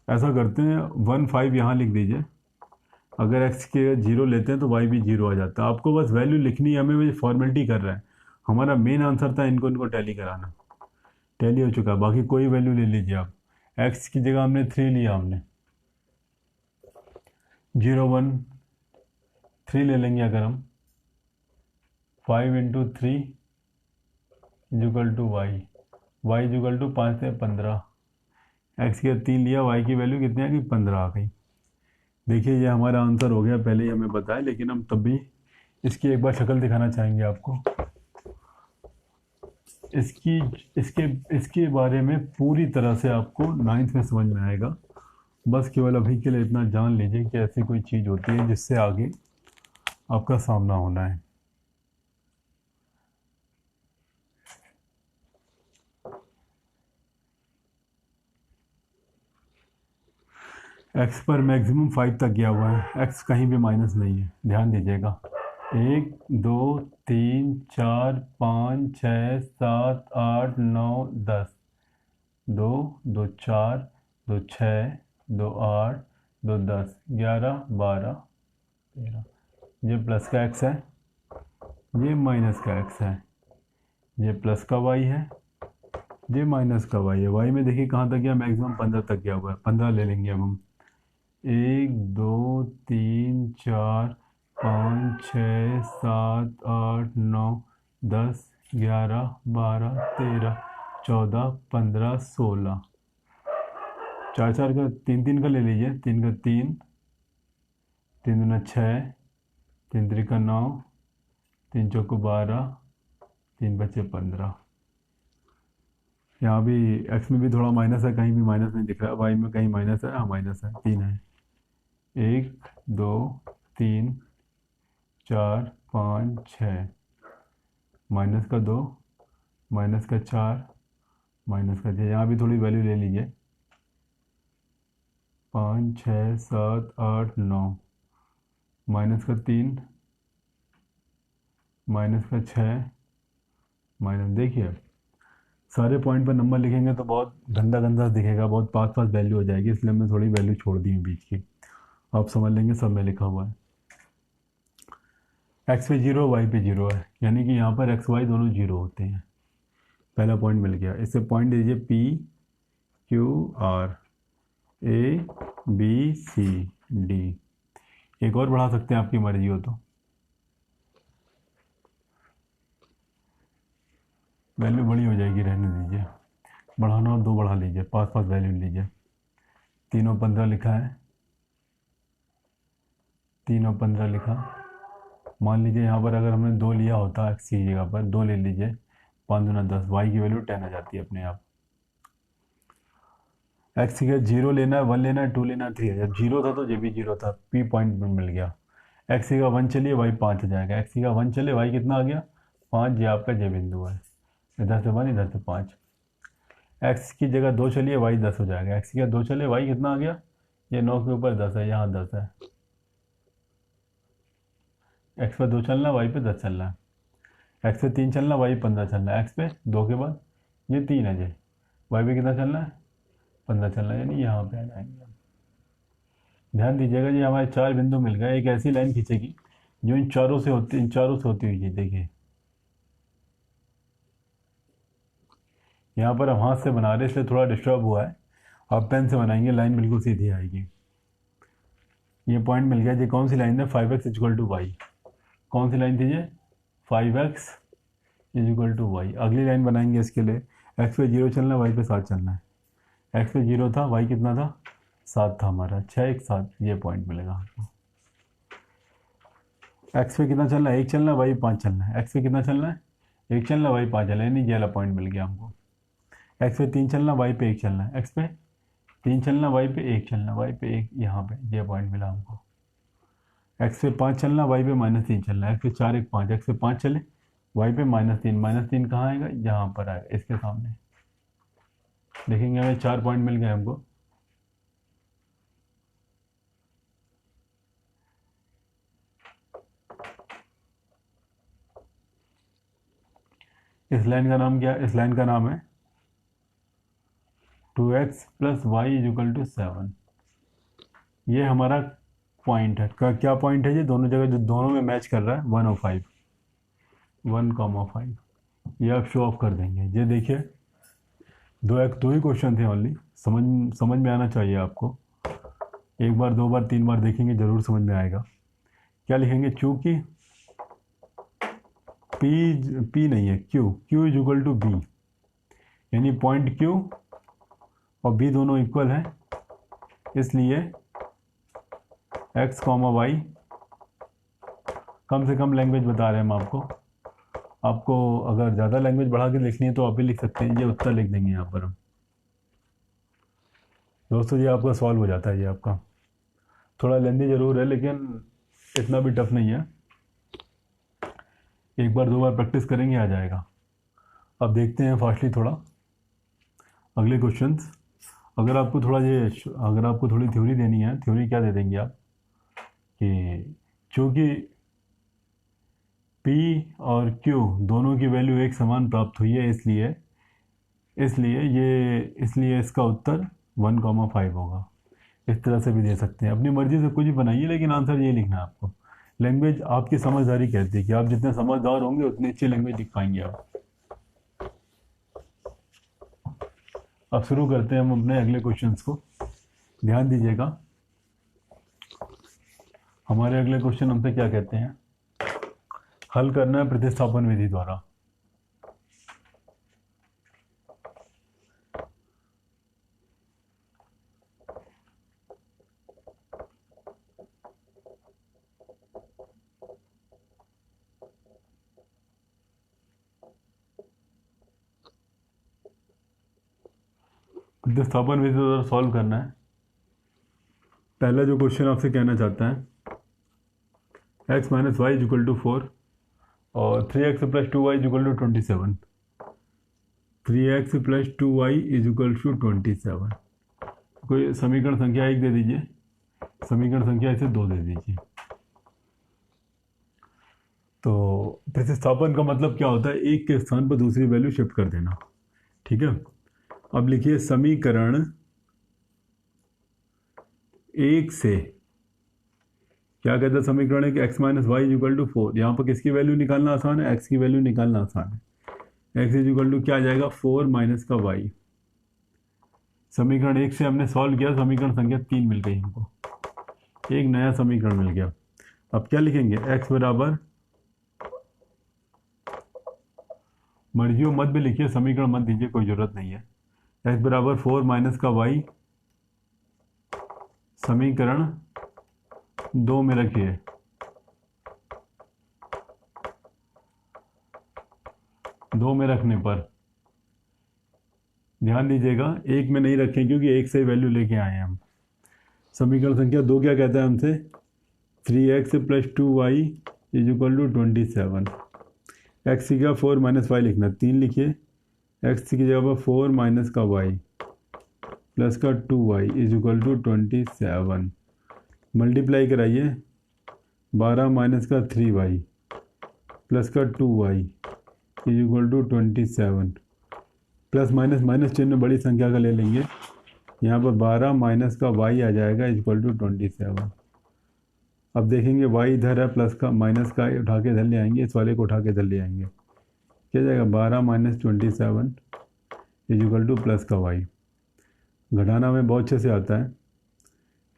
ऐसा करते हैं 1, 5 यहाँ लिख दीजिए। अगर एक्स के 0 लेते हैं तो वाई भी 0 आ जाता है। आपको बस वैल्यू लिखनी है, हमें वही फॉर्मेलिटी कर रहा है। हमारा मेन आंसर था इनको टैली कराना, टैली हो चुका। बाकी कोई वैल्यू ले लीजिए आप। एक्स की जगह हमने 3 लिया, हमने 0, 1, 3 ले लेंगे अगर हम, 5 × 3 equal to y, y equal to 5 से 15। एक्स की 3 लिया, वाई की वैल्यू कितनी आ गई, 15 आ गई। देखिए ये हमारा आंसर हो गया, पहले ही हमें बताया, लेकिन हम तब भी इसकी एक बार शक्ल दिखाना चाहेंगे आपको। इसकी इसके इसके बारे में पूरी तरह से आपको 9th में समझ में आएगा। बस केवल अभी के लिए इतना जान लीजिए कि ऐसी कोई चीज़ होती है जिससे आगे आपका सामना होना है। एक्स पर मैक्सिमम 5 तक गया हुआ है, एक्स कहीं भी माइनस नहीं है, ध्यान दीजिएगा। 1, 2, 3, 4, 5, 6, 7, 8, 9, 10, 2, 2, 4, 2, 6, 2, 8, 2, 10, 11, 12, 13। ये प्लस का एक्स है, ये माइनस का एक्स है, ये प्लस का वाई है, ये माइनस का वाई है। वाई में देखिए कहाँ तक गया, मैक्सिमम 15 तक गया हुआ है। 15 ले लेंगे अब हम। 1, 2, 3, 4, 5, 6, 7, 8, 9, 10, 11, 12, 13, 14, 15, 16। 4, 4 का 3, 3 का ले लीजिए। 3 का 3, 3 दूना 6, 3 त्रिका 9, 3 चौको 12, 3 बचे 15। यहाँ भी एक्स में भी थोड़ा माइनस है, कहीं भी माइनस नहीं दिख रहा है। वाई में कहीं माइनस है, हाँ माइनस है, 3 है। 1, 2, 3 4 5 6, माइनस का 2, माइनस का 4, माइनस का 6, यहाँ भी थोड़ी वैल्यू ले लीजिए। 5 6 7 8 9, माइनस का 3, माइनस का 6, माइनस, देखिए सारे पॉइंट पर नंबर लिखेंगे तो बहुत गंदा गंदा दिखेगा, बहुत पास पास वैल्यू हो जाएगी, इसलिए हमने थोड़ी वैल्यू छोड़ दी है बीच की। आप समझ लेंगे सब में लिखा हुआ है। एक्स पे 0, वाई पे 0 है, यानी कि यहाँ पर एक्स वाई दोनों 0 होते हैं। पहला पॉइंट मिल गया। इससे पॉइंट दीजिए P Q R, A B C D. एक और बढ़ा सकते हैं आपकी मर्जी हो तो, वैल्यू बड़ी हो जाएगी, रहने दीजिए। बढ़ाना और 2 बढ़ा लीजिए, पास पास वैल्यू लीजिए। 3 और 15 लिखा है, 3 और 15 लिखा। मान लीजिए यहाँ पर अगर हमने 2 लिया होता एक्स की जगह पर, 2 ले लीजिए, 5 दूना 10, वाई की वैल्यू 10 आ जाती है अपने आप। एक्स की 0 लेना है, 1 लेना है, 2 लेना है, 3 है। जब 0 था तो ये भी 0 था, पी पॉइंट मिल गया। एक्स की 1 चलिए, वाई 5 आ जाएगा। एक्स की 1 चले, वाई कितना आ गया 5, ये आपका जे बिंदु है। इधर से 1, इधर से 5। एक्स की जगह 2 चलिए, वाई 10 हो जाएगा। एक्स की जगह 2 चले, वाई कितना आ गया, ये 9 के ऊपर 10 है, यहाँ 10 है। एक्स पे 2 चलना, वाई पे 10 चलना है। एक्स पे 3 चलना, वाई 15 चलना है। एक्स पे 2 के बाद ये 3 है, जे वाई पे कितना चलना है 15 चलना है, यानी यहाँ पे आ जाएंगे। ध्यान दीजिएगा जी, हमारे 4 बिंदु मिल गए। एक ऐसी लाइन खींचेगी जो इन चारों से होती हुई है। देखिए यहाँ पर हम हाथ से बना रहे इसलिए थोड़ा डिस्टर्ब हुआ है। आप पेन से बनाएंगे, लाइन बिल्कुल सीधी आएगी। ये पॉइंट मिल गया जी। कौन सी लाइन है, 5x इक्वल टू वाई। कौन सी लाइन थी ये, 5x इक्वल टू वाई। अगली लाइन बनाएंगे इसके लिए। एक्स पे 0 चलना है, वाई पे 7 चलना है। एक्स पे 0 था, वाई कितना था 7 था हमारा, 6 1 7, ये पॉइंट मिलेगा आपको। एक्स पे कितना चलना है, 1 चलना है, वाई 5 चलना है। एक्स पे कितना चलना है, 1 चलना, वाई 5 चलना है, यानी ये वाला पॉइंट मिल गया हमको। एक्स पे 3 चलना, वाई पे 1 चलना है। एक्स पे 3 चलना, वाई पे 1 चलना, वाई पे 1, यहाँ पे ये पॉइंट मिला हमको। एक्स पे 5 चलना, वाई पे -3 चलना है। एक्स पे 4 1 5, एक्स पे 5 चले, वाई पे -3, -3 कहाँ आएगा, यहाँ पर आएगा इसके सामने। देखेंगे हमें 4 पॉइंट मिल गए हमको। इस लाइन का नाम क्या है, इस लाइन का नाम है 2x + y = 7। ये हमारा पॉइंट है। क्या पॉइंट है ये, दोनों जगह जो दोनों में मैच कर रहा है, 1 और 5, 1,5। ये आप शो ऑफ कर देंगे। ये देखिए दो ही क्वेश्चन थे ओनली। समझ में आना चाहिए आपको। एक बार 2 बार 3 बार देखेंगे जरूर समझ में आएगा। क्या लिखेंगे, चूंकि पी नहीं है, क्यू इक्वल टू बी, यानी पॉइंट क्यू और बी दोनों इक्वल हैं, इसलिए x, y, कम से कम लैंग्वेज बता रहे हैं हम आपको। आपको अगर ज़्यादा लैंग्वेज बढ़ा के लिखनी है तो आप भी लिख सकते हैं। ये उत्तर लिख देंगे यहाँ पर हम। दोस्तों ये आपका सॉल्व हो जाता है। ये आपका थोड़ा लेंदी ज़रूर है लेकिन इतना भी टफ नहीं है। एक बार 2 बार प्रैक्टिस करेंगे आ जाएगा। अब देखते हैं फास्टली थोड़ा अगले क्वेश्चंस। अगर आपको थोड़ी थ्योरी देनी है, थ्योरी क्या दे देंगे आप कि चूँकि P और Q दोनों की वैल्यू एक समान प्राप्त हुई है, इसलिए इसका उत्तर 1,5 होगा। इस तरह से भी दे सकते हैं, अपनी मर्जी से कुछ भी बनाइए, लेकिन आंसर ये लिखना है आपको। लैंग्वेज आपकी समझदारी कहती है कि आप जितने समझदार होंगे उतनी अच्छी लैंग्वेज लिख पाएंगे आप। अब शुरू करते हैं हम अपने अगले क्वेश्चंस को। ध्यान दीजिएगा, हमारे अगले क्वेश्चन हमसे क्या कहते हैं, हल करना है प्रतिस्थापन विधि द्वारा। प्रतिस्थापन विधि द्वारा सॉल्व करना है। पहला जो क्वेश्चन आपसे कहना चाहता है, x minus y is equal to 4 और 3x plus 2y is equal to 27। 3x plus 2y is equal to 27। कोई समीकरण संख्या 1 दे दीजिए, समीकरण संख्या इसे 2 दे दीजिए। तो प्रतिस्थापन का मतलब क्या होता है? एक के स्थान पर दूसरी वैल्यू शिफ्ट कर देना। ठीक है, अब लिखिए समीकरण 1 से क्या कहता है? समीकरण 1 x minus y is equal to 4। यहाँ पर किसकी वैल्यू निकालना आसान है? एक्स की वैल्यू निकालना आसान है। एक्स इज इक्वल टू क्या आ जाएगा? 4 माइनस का वाई। समीकरण 1 से हमने सॉल्व किया, समीकरण संख्या 3 मिल गई हमको, एक नया समीकरण मिल गया। अब क्या लिखेंगे? एक्स बराबर, मर्जी हो मत भी लिखिए, समीकरण मत दीजिए, कोई ज़रूरत नहीं है। एक्स बराबर 4 माइनस का वाई समीकरण 2 में रखिए। दो में रखने पर ध्यान दीजिएगा, एक में नहीं रखें क्योंकि एक से वैल्यू लेके आए हैं हम। समीकरण संख्या 2 क्या कहता है हमसे? 3x plus 2y is equal to 27। X की जगह 4 माइनस वाई लिखना, 3 लिखिए। एक्स की जगह पर 4 माइनस का वाई प्लस का 2y is equal to 27। Multiply कराइए, 12 माइनस का 3y प्लस का 2y is equal to 27। Plus minus minus चिन्ह बड़ी संख्या का ले लेंगे, यहाँ पर 12 माइनस का y आ जाएगा इज इक्वल टू 27। अब देखेंगे y इधर है, प्लस का माइनस का उठा के इधर ले आएंगे, इस वाले को उठा के इधर ले आएंगे, क्या जाएगा? 12 minus 27 is equal two plus का y। घटाना में बहुत अच्छे से आता है,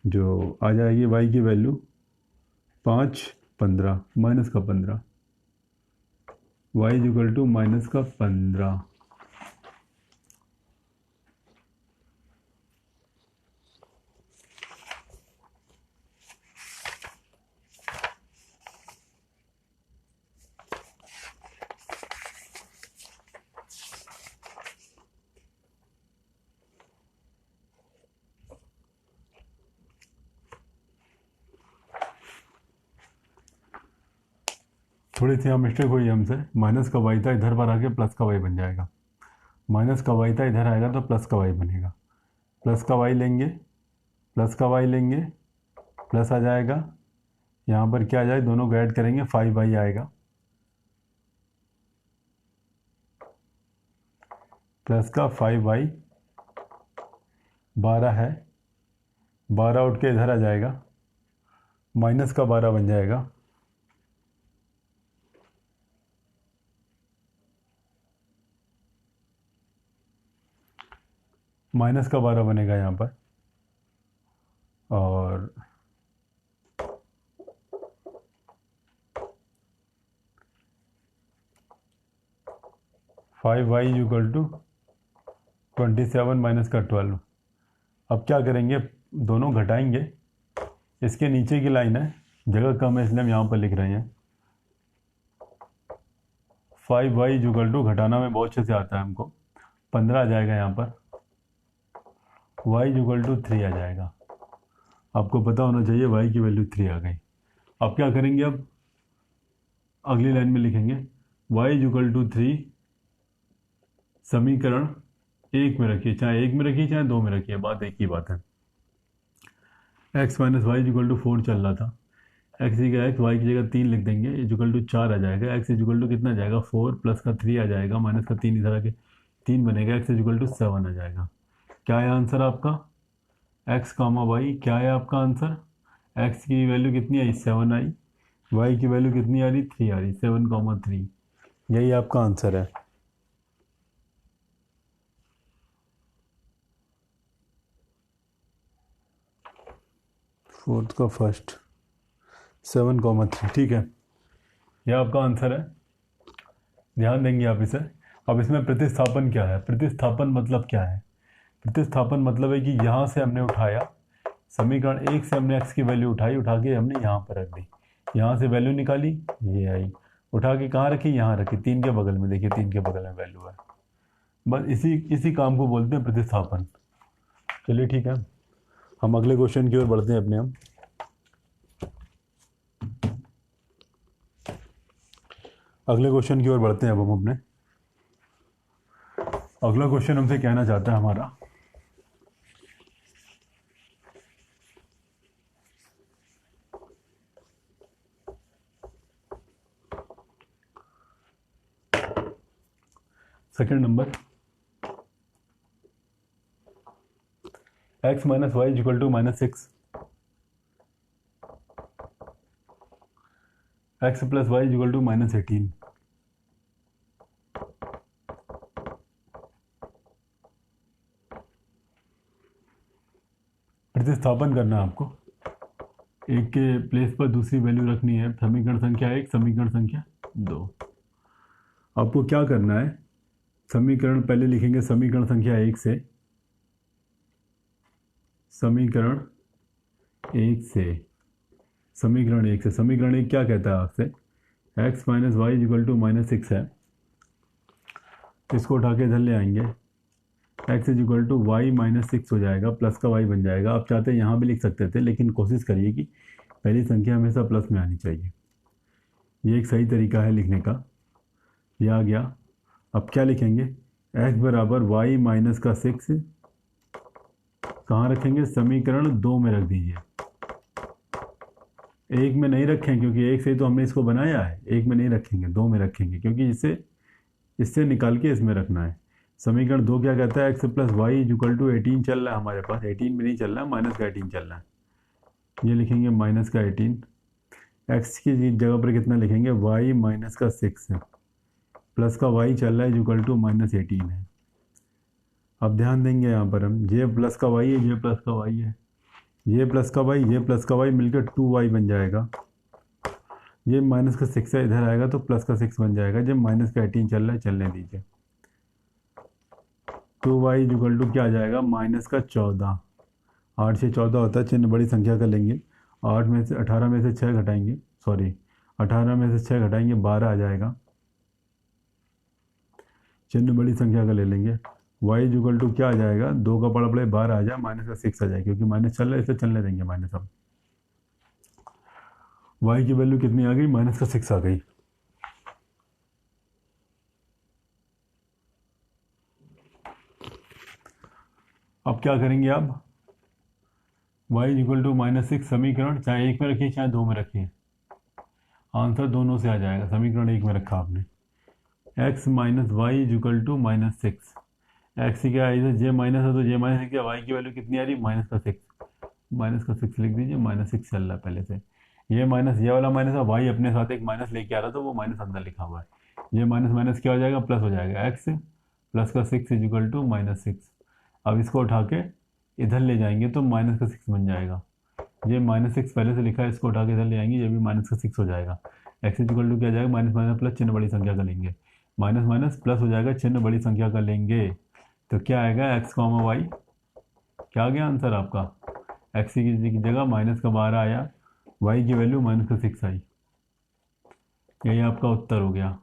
जो आ जाएगी y की वैल्यू 5 15 माइनस का 15, y is equal to minus का 15। थोड़ी सी यहाँ मिस्टेक हुई हमसे, माइनस का वाई था, इधर पर आके प्लस का वाई बन जाएगा। माइनस का वाई था, इधर आएगा तो प्लस का वाई बनेगा। प्लस का वाई लेंगे, प्लस का वाई लेंगे, प्लस आ जाएगा। यहाँ पर क्या आ जाए? दोनों को ऐड करेंगे, 5y आएगा, प्लस का 5y। 12 है, 12 उठ के इधर आ जाएगा, माइनस का 12 बन जाएगा। माइनस का 12 बनेगा यहाँ पर, और five y equal to 27 minus का 12। अब क्या करेंगे? दोनों घटाएंगे, इसके नीचे की लाइन है, जगह कम है इसलिए हम यहाँ पर लिख रहे हैं। 5y इक्वल टू, घटाना में बहुत अच्छे से आता है हमको, 15 आ जाएगा यहाँ पर, y इक्वल टू 3 आ जाएगा। आपको पता होना चाहिए y की वैल्यू 3 आ गई। अब क्या करेंगे? अब अगली लाइन में लिखेंगे y इक्वल टू 3 समीकरण 1 में रखिए, चाहे 1 में रखिए चाहे 2 में रखिए, बात एक ही बात है। x minus y equal to 4 चल रहा था, x की जगह x, y की जगह 3 लिख देंगे, इक्वल टू 4 आ जाएगा। x इक्वल टू कितना जाएगा? 4 प्लस का 3 आ जाएगा, माइनस का 3 इधर आके 3 बनेगा, x इक्वल टू 7 आ जाएगा। क्या है आंसर आपका? x comma y. क्या है आपका आंसर? x की वैल्यू कितनी आई? 7 आई। y की वैल्यू कितनी आ रही? 3 आ रही, 7 कामा 3। यही आपका आंसर है। फोर्थ का फर्स्ट, 7 कामा 3, ठीक है, यह आपका आंसर है। ध्यान देंगे आप इसे। अब इसमें प्रतिस्थापन क्या है? प्रतिस्थापन मतलब क्या है? प्रतिस्थापन मतलब है कि यहाँ से हमने उठाया, समीकरण 1 से हमने x की वैल्यू उठाई, उठा के हमने यहाँ पर रख दी, यहाँ से वैल्यू निकाली, ये आई, उठा के कहाँ रखी? यहाँ रखी, 3 के बगल में, देखिए 3 के बगल में वैल्यू है। बस इसी काम को बोलते हैं प्रतिस्थापन। चलिए ठीक है, हम अगले क्वेश्चन की ओर बढ़ते हैं अपने हम। अगले क्वेश्चन की ओर बढ़ते हैं अब हम अपने। अगला क्वेश्चन हमसे कहना चाहता है हमारा, second number, x minus y equal to -6, x plus y equal to -18। प्रतिस्थापन करना है आपको, एक के प्लेस पर दूसरी वैल्यू रखनी है। समीकरण संख्या 1, समीकरण संख्या 2। आपको क्या करना है, समीकरण पहले लिखेंगे समीकरण संख्या 1 से, समीकरण 1 से, समीकरण 1 से। समीकरण 1 क्या कहता है आपसे, x minus y equal to -6 है। इसको उठा के इधर ले आएंगे, x is equal to y -6 हो जाएगा, प्लस का y बन जाएगा। आप चाहते हैं यहाँ भी लिख सकते थे, लेकिन कोशिश करिए कि पहली संख्या हमेशा प्लस में आनी चाहिए। ये एक सही तरीका है लिखने का, ये आ गया। अब क्या लिखेंगे, x बराबर वाई माइनस का 6 कहाँ रखेंगे, समीकरण 2 में रख दीजिए। एक में नहीं रखें क्योंकि एक से तो हमने इसको बनाया है, एक में नहीं रखेंगे, 2 में रखेंगे, क्योंकि इससे निकाल के इसमें रखना है। समीकरण 2 क्या कहता है, x plus y equal to 18 चल रहा है हमारे पास, 18 में नहीं चल रहा है, माइनस का 18 चल रहा है। ये लिखेंगे माइनस का 18, x की जगह पर कितना लिखेंगे, y माइनस का 6 है, प्लस का y चल रहा है इक्वल टू -18 है। अब ध्यान देंगे यहाँ पर हम, ये प्लस का y है, ये प्लस का y है, ये प्लस का y, ये प्लस का y मिलकर 2y बन जाएगा। ये माइनस का 6 है, इधर आएगा तो प्लस का 6 बन जाएगा। जब माइनस का 18 चल रहा है, चलने दीजिए। 2y इक्वल टू क्या आ जाएगा, माइनस का 14। 8 से 14 होता है, चिन्ह बड़ी संख्या का लेंगे। 18 में से 6 घटाएंगे, सॉरी 18 में से 6 घटाएंगे, 12 आ जाएगा। चिन्ह बड़ी संख्या का ले लेंगे। y इक्वल टू क्या आ जाएगा, 2 का बड़ा बड़े 12 आ जाए, माइनस का 6 आ जाए, क्योंकि माइनस चल रहा है इसे चलने देंगे माइनस। अब y की वैल्यू कितनी आ गई, माइनस का 6 आ गई। अब क्या करेंगे आप, y इक्वल टू -6 समीकरण चाहे 1 में रखिए चाहे 2 में रखिए, आंसर दोनों से आ जाएगा। समीकरण 1 में रखा आपने, x minus y equal to -6, x क्या है, इधर जे माइनस है तो जे माइनस क्या, वाई की वैल्यू कितनी आ रही, -6, -6 लिख दीजिए। -6 चल रहा है पहले से, ये माइनस, ये वाला माइनस है, वाई अपने साथ एक माइनस लेके आ रहा था, वो माइनस अंदर लिखा हुआ है। ये माइनस माइनस क्या हो जाएगा, प्लस हो जाएगा। x प्लस का 6 इक्वल टू -6। अब इसको उठा के इधर ले जाएंगे तो माइनस का 6 बन जाएगा। ये -6 पहले से लिखा है, इसको उठा के इधर ले आएंगे, ये भी माइनस का 6 हो जाएगा। x इक्वल टू क्या जाएगा, माइनस माइनस प्लस, चिन्ह बड़ी संख्या का लेंगे, माइनस माइनस प्लस हो जाएगा, चिन्ह बड़ी संख्या का लेंगे, तो क्या आएगा, x कॉमा वाई। क्या आ गया आंसर आपका, x की जगह माइनस का 12 आया, y की वैल्यू माइनस का 6 आई। यही आपका उत्तर हो गया।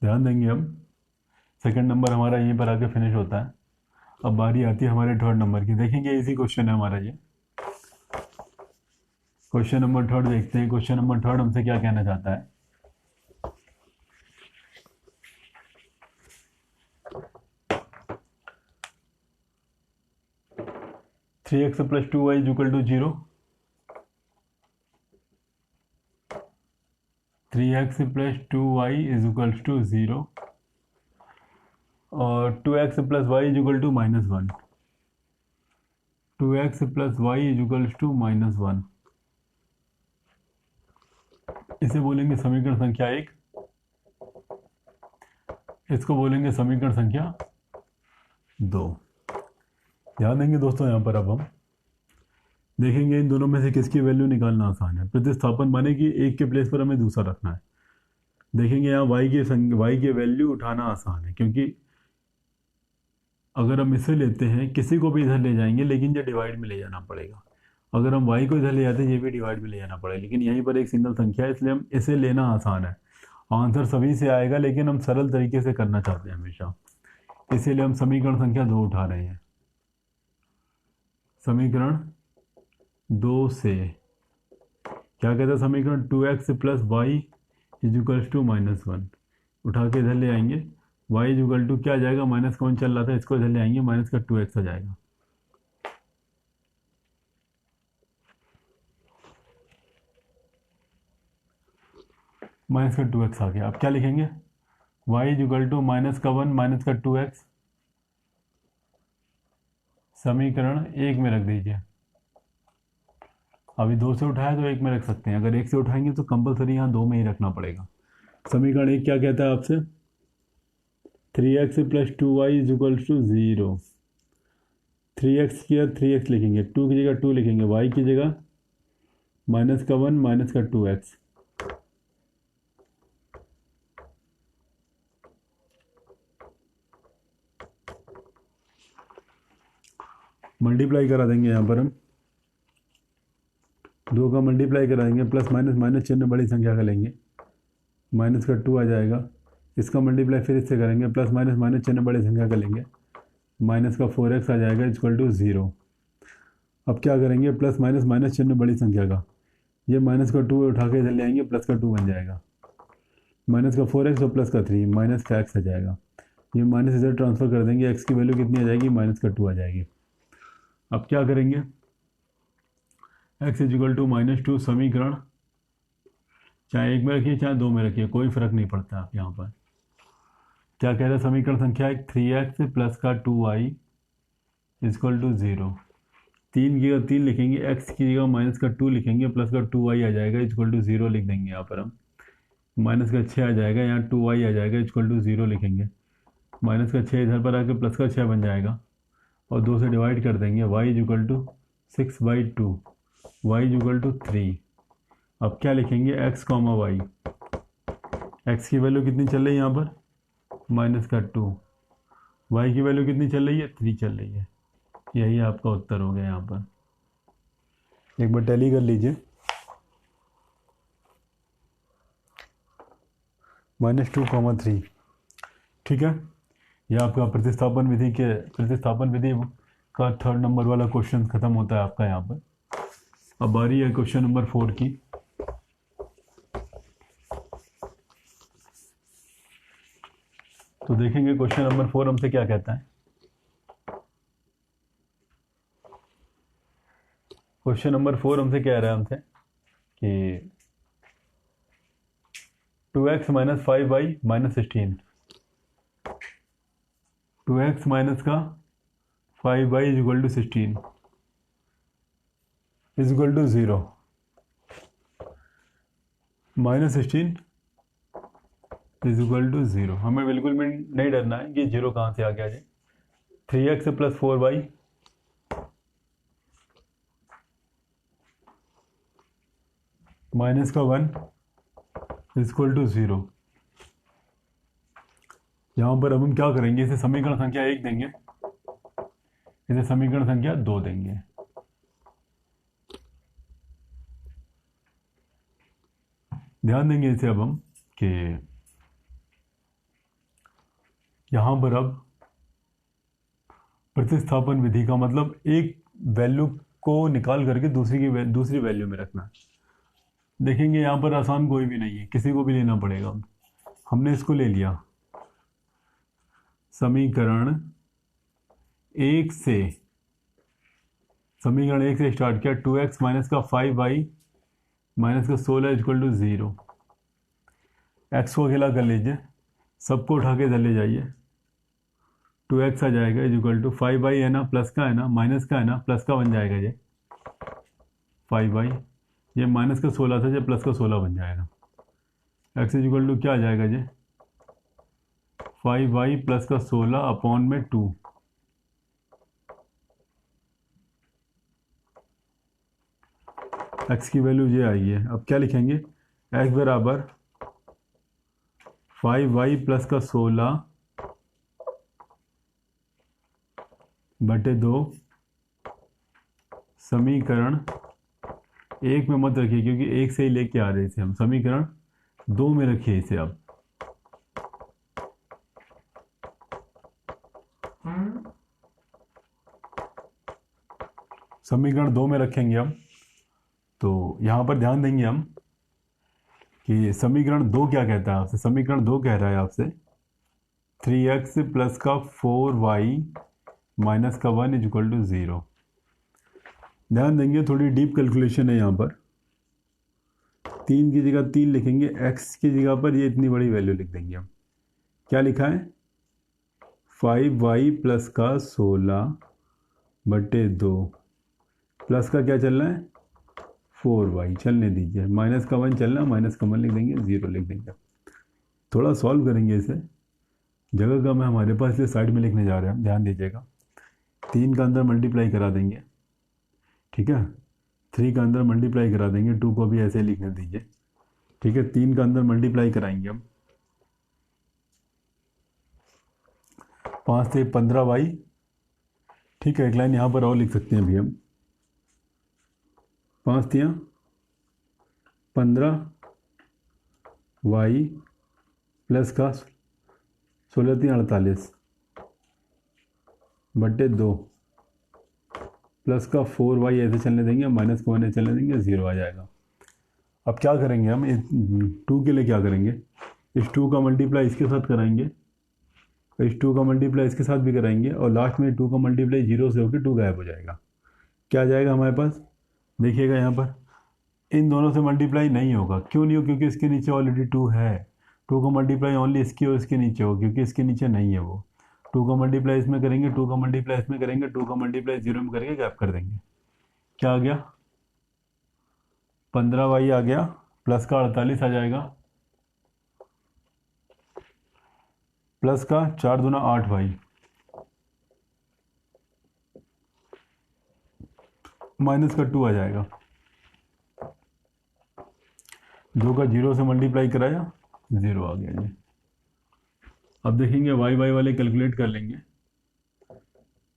ध्यान देंगे हम, सेकंड नंबर हमारा यहीं पर आके फिनिश होता है। अब बारी आती है हमारे थर्ड नंबर की। देखेंगे इजी क्वेश्चन है हमारा ये। क्वेश्चन नंबर थर्ड देखते हैं। क्वेश्चन नंबर थर्ड हमसे क्या कहना चाहता है, three x plus 2y equal to 0, 3x plus 2y is equal to 0 और 2x plus y equal to -1, 2x plus y equal to -1। इसे बोलेंगे समीकरण संख्या 1, इसको बोलेंगे समीकरण संख्या 2। ध्यान देंगे दोस्तों, यहाँ पर अब हम देखेंगे इन दोनों में से किसकी वैल्यू निकालना आसान है। प्रतिस्थापन माने कि एक के प्लेस पर हमें दूसरा रखना है। देखेंगे यहाँ y की वैल्यू उठाना आसान है, क्योंकि अगर हम इसे लेते हैं, किसी को भी इधर ले जाएंगे, लेकिन ये डिवाइड में ले जाना पड़ेगा। अगर हम y को इधर ले जाते हैं, ये भी डिवाइड में ले जाना पड़ेगा, लेकिन यहीं पर एक सिंगल संख्या है, इसलिए हम इसे लेना आसान है। आंसर सभी से आएगा, लेकिन हम सरल तरीके से करना चाहते हैं हमेशा, इसीलिए हम समीकरण संख्या 2 उठा रहे हैं। समीकरण 2 से क्या कहता है समीकरण, 2x plus y is equals to -1। उठा के इधर ले आएंगे, y इज इक्वल टू क्या आ जाएगा, माइनस कौन चल रहा था, इसको इधर ले आएंगे, माइनस का 2x आ जाएगा। माइनस का 2x आ गया। अब क्या लिखेंगे, y is equal to minus का 1 माइनस का 2x, समीकरण 1 में रख दीजिए। अभी 2 से उठाया तो 1 में रख सकते हैं, अगर 1 से उठाएंगे तो कंपलसरी यहाँ 2 में ही रखना पड़ेगा। समीकरण 1 क्या कहता है आपसे, 3x plus 2y is equal to 0। 3x की 3x लिखेंगे, 2 की जगह 2 लिखेंगे, y की जगह माइनस का 1 माइनस का 2x। मल्टीप्लाई करा देंगे यहाँ पर हम, 2 का मल्टीप्लाई करा देंगे, प्लस माइनस माइनस चिन्ह बड़ी संख्या का लेंगे, माइनस का 2 आ जाएगा। इसका मल्टीप्लाई फिर इससे करेंगे, प्लस माइनस माइनस चिन्ह बड़ी संख्या का लेंगे, माइनस का 4x आ जाएगा इक्वल टू 0। अब क्या करेंगे, प्लस माइनस माइनस चिन्ह बड़ी संख्या का, ये माइनस का 2 उठा के इधर ले आएंगे, प्लस का 2 बन जाएगा, माइनस का 4x और प्लस का 3, माइनस का x आ जाएगा। ये माइनस इधर ट्रांसफर कर देंगे, x की वैल्यू कितनी आ जाएगी, माइनस का 2 आ जाएगी। अब क्या करेंगे, x इज इक्वल टू -2, समीकरण चाहे 1 में रखिए चाहे 2 में रखिए, कोई फर्क नहीं पड़ता। आप यहाँ पर क्या कह रहे हैं, समीकरण संख्या 1, 3x प्लस का 2y इजक्वल टू 0। 3 की जगह 3 लिखेंगे, x की जगह माइनस का 2 लिखेंगे, प्लस का 2y आ जाएगा इजक्वल टू 0 लिख देंगे। यहाँ पर हम माइनस का 6 आ जाएगा, यहाँ 2y आ जाएगा इजक्वल टू 0 लिखेंगे, माइनस का 6 इधर पर आके प्लस का 6 बन जाएगा और 2 से डिवाइड कर देंगे, y is equal to 6/2, y is equal to 3। अब क्या लिखेंगे, x कॉमा वाई, x की वैल्यू कितनी चल रही है यहाँ पर, माइनस का 2, y की वैल्यू कितनी चल रही है, 3 चल रही है। यही आपका उत्तर हो गया। यहाँ पर एक बार टैली कर लीजिए, -2, ठीक है। यह आपका प्रतिस्थापन विधि का 3rd नंबर वाला क्वेश्चन खत्म होता है आपका यहाँ पर। अब बारी है क्वेश्चन नंबर 4 की। तो देखेंगे क्वेश्चन नंबर 4 हमसे क्या कहता है। क्वेश्चन नंबर 4 हमसे कह रहा है हमसे कि 2x minus 5y minus 16, 2x minus का 5y is equal to 16 is equal to 0, minus 16 is equal to 0। हमें बिल्कुल भी नहीं डरना है कि 0 कहाँ से आ गया जाए। 3x प्लस 4y माइनस का 1 इज इक्वल टू 0। यहाँ पर अब हम क्या करेंगे, इसे समीकरण संख्या 1 देंगे, इसे समीकरण संख्या 2 देंगे। ध्यान देंगे इसे अब हम कि यहाँ पर अब प्रतिस्थापन विधि का मतलब एक वैल्यू को निकाल करके दूसरी वैल्यू में रखना। देखेंगे यहाँ पर आसान कोई भी नहीं है, किसी को भी लेना पड़ेगा। हमने इसको ले लिया, समीकरण 1 से स्टार्ट किया, 2x माइनस का 5y माइनस का 16 इक्वल टू 0। x को अकेला कर लीजिए, सबको उठा के इधर ले जाइए, 2x आ जाएगा इज इक्वल टू 5y है ना, प्लस का है ना, माइनस का है ना, प्लस का बन जाएगा ये 5y, ये माइनस का 16 था, ये प्लस का 16 बन जाएगा। x इज इक्वल टू क्या आ जाएगा ये 5y प्लस का 16 अपॉन में 2। x की वैल्यू ये आई है। अब क्या लिखेंगे, x बराबर 5y प्लस का 16 बटे 2, समीकरण 1 में मत रखिए क्योंकि 1 से ही लेके आ रहे थे हम, समीकरण 2 में रखिए इसे। अब समीकरण 2 में रखेंगे हम, तो यहाँ पर ध्यान देंगे हम कि समीकरण 2 क्या कहता है आपसे। समीकरण 2 कह रहा है आपसे 3x प्लस का 4y माइनस का 1 इज इक्वल टू 0। ध्यान देंगे थोड़ी डीप कैलकुलेशन है यहाँ पर। 3 की जगह 3 लिखेंगे, x की जगह पर ये इतनी बड़ी वैल्यू लिख देंगे हम। क्या लिखा है 5y प्लस का 16/2 प्लस का क्या चल रहा है 4y चलने दीजिए, माइनस का 1 चलना, माइनस का 1 लिख देंगे, 0 लिख देंगे। थोड़ा सॉल्व करेंगे इसे, जगह कम है हमारे पास इसलिए साइड में लिखने जा रहे हैं हम, ध्यान दीजिएगा। 3 का अंदर मल्टीप्लाई करा देंगे, ठीक है। 3 का अंदर मल्टीप्लाई करा देंगे, 2 को भी ऐसे ही लिखने दीजिए, ठीक है। 3 का अंदर मल्टीप्लाई कराएंगे हम, 5 से 15y, ठीक है। एक लाइन यहाँ पर और लिख सकते हैं अभी हम, 5 तियाँ 15y प्लस का 16 तियाँ 48/2 प्लस का 4y ऐसे चलने देंगे, माइनस का 1 चलने देंगे, 0 आ जाएगा। अब क्या करेंगे हम, इस 2 के लिए क्या करेंगे, इस 2 का मल्टीप्लाई इसके साथ कराएंगे, इस 2 का मल्टीप्लाई इसके साथ भी कराएंगे, और लास्ट में 2 का मल्टीप्लाई 0 से होकर 2 गायब हो जाएगा। क्या आ जाएगा हमारे पास, देखिएगा यहाँ पर इन दोनों से मल्टीप्लाई नहीं होगा। क्यों नहीं हो, क्योंकि इसके नीचे ऑलरेडी 2 है। 2 का मल्टीप्लाई ओनली इसकी और इसके नीचे हो, क्योंकि इसके नीचे नहीं है वो। 2 का मल्टीप्लाई इसमें करेंगे, 2 का मल्टीप्लाई इसमें करेंगे, 2 का मल्टीप्लाई 0 में करके गैप कर देंगे। क्या आ गया 15y आ गया, प्लस का 48 आ जाएगा, प्लस का 4 दूना 8y, माइनस का 2 आ जाएगा। 2 का 0 से मल्टीप्लाई कराया, 0 आ गया जी। अब देखेंगे वाई वाले कैलकुलेट कर लेंगे,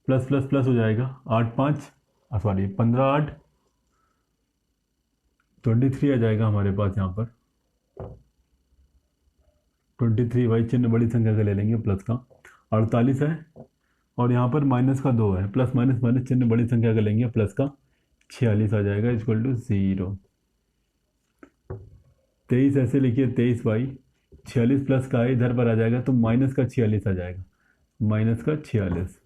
प्लस प्लस प्लस हो जाएगा, 15 8 23 आ जाएगा हमारे पास यहाँ पर। 23 वाई चिन्ह बड़ी संख्या का ले लेंगे, प्लस का 48 है, और यहाँ पर माइनस का 2 है, प्लस माइनस माइनस चिन्ह बड़ी संख्या का लेंगे, प्लस का 46 आ जाएगा इक्वल टू 0। 23 ऐसे लिखिए, 23y, 46 प्लस का है इधर पर आ जाएगा तो माइनस का 46 आ जाएगा, माइनस का 46।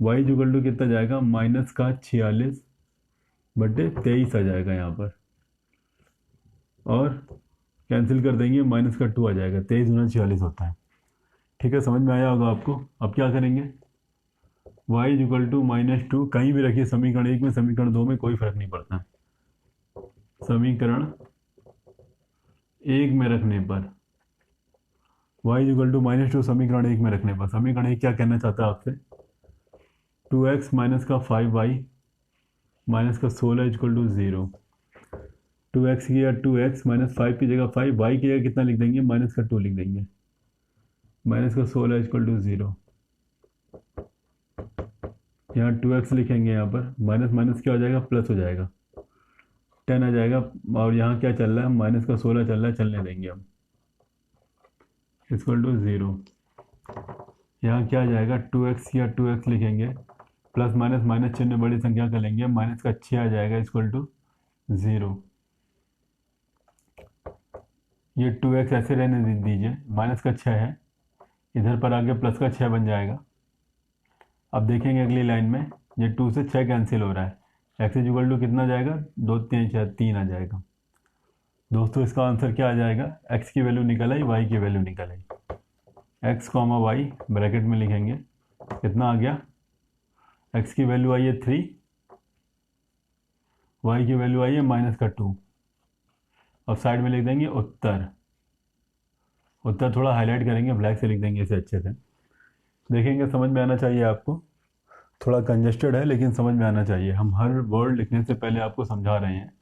y इक्वल टू कितना जाएगा, माइनस का 46/23 आ जाएगा यहाँ पर, और कैंसिल कर देंगे, माइनस का 2 आ जाएगा। 23 गुना 46 होता है, ठीक है। समझ में आया होगा आपको। अब क्या करेंगे, y इक्वल टू -2 कहीं भी रखिए, समीकरण 1 में समीकरण 2 में कोई फर्क नहीं पड़ता। समीकरण 1 में रखने पर y इक्वल टू -2 समीकरण 1 में रखने पर, समीकरण 1 क्या कहना चाहता है आपसे, 2x माइनस का 5y माइनस का 16 इक्वल टू 0। 2x की जगह 2x माइनस 5 की जगह 5, y की जगह कितना लिख देंगे, माइनस का 2 लिख देंगे, माइनस का 16 इक्वल टू 0। यहाँ 2x लिखेंगे, यहाँ पर माइनस माइनस क्या हो जाएगा, प्लस हो जाएगा, 10 आ जाएगा, और यहाँ क्या चल रहा है, माइनस का 16 चल रहा है, चलने देंगे हम, इक्वल टू 0। यहाँ क्या आ जाएगा, 2x या 2x लिखेंगे, प्लस माइनस माइनस चिन्ह बड़ी संख्या का लेंगे, माइनस का 6 आ जाएगा इक्वल टू 0। ये 2x ऐसे रहने दीजिए, माइनस का 6 है, इधर पर आगे प्लस का 6 बन जाएगा। अब देखेंगे अगली लाइन में, ये 2 से 6 कैंसिल हो रहा है, x इक्वल टू कितना जाएगा, 2 3 6 3 आ जाएगा। दोस्तों इसका आंसर क्या आ जाएगा, x की वैल्यू निकल आई, y की वैल्यू निकल आई, x कॉमा y ब्रैकेट में लिखेंगे, कितना आ गया, x की वैल्यू आई है 3, y की वैल्यू आई है माइनस का 2। अब साइड में लिख देंगे उत्तर, उत्तर थोड़ा हाईलाइट करेंगे, ब्लैक से लिख देंगे इसे अच्छे से। देखेंगे समझ में आना चाहिए आपको, थोड़ा कंजेस्टेड है लेकिन समझ में आना चाहिए। हम हर वर्ड लिखने से पहले आपको समझा रहे हैं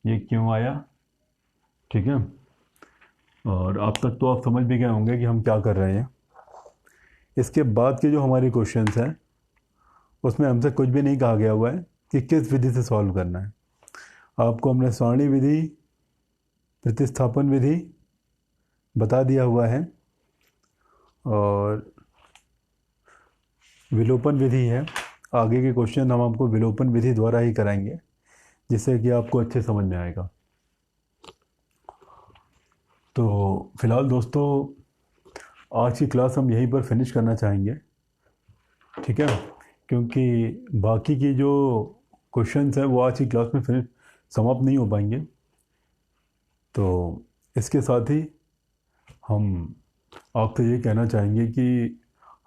ये क्यों आया, ठीक है। और अब तक तो आप समझ भी गए होंगे कि हम क्या कर रहे हैं। इसके बाद के जो हमारे क्वेश्चंस हैं उसमें हमसे कुछ भी नहीं कहा गया हुआ है कि किस विधि से सॉल्व करना है। आपको हमने सारणी विधि, प्रतिस्थापन विधि बता दिया हुआ है, और विलोपन विधि है। आगे के क्वेश्चन हम आपको विलोपन विधि द्वारा ही कराएंगे। जिससे कि आपको अच्छे समझ में आएगा। तो फिलहाल दोस्तों, आज की क्लास हम यहीं पर फिनिश करना चाहेंगे, ठीक है? क्योंकि बाकी की जो क्वेश्चंस हैं वो आज की क्लास में फिनिश समाप्त नहीं हो पाएंगे। तो इसके साथ ही हम आपसे ये कहना चाहेंगे कि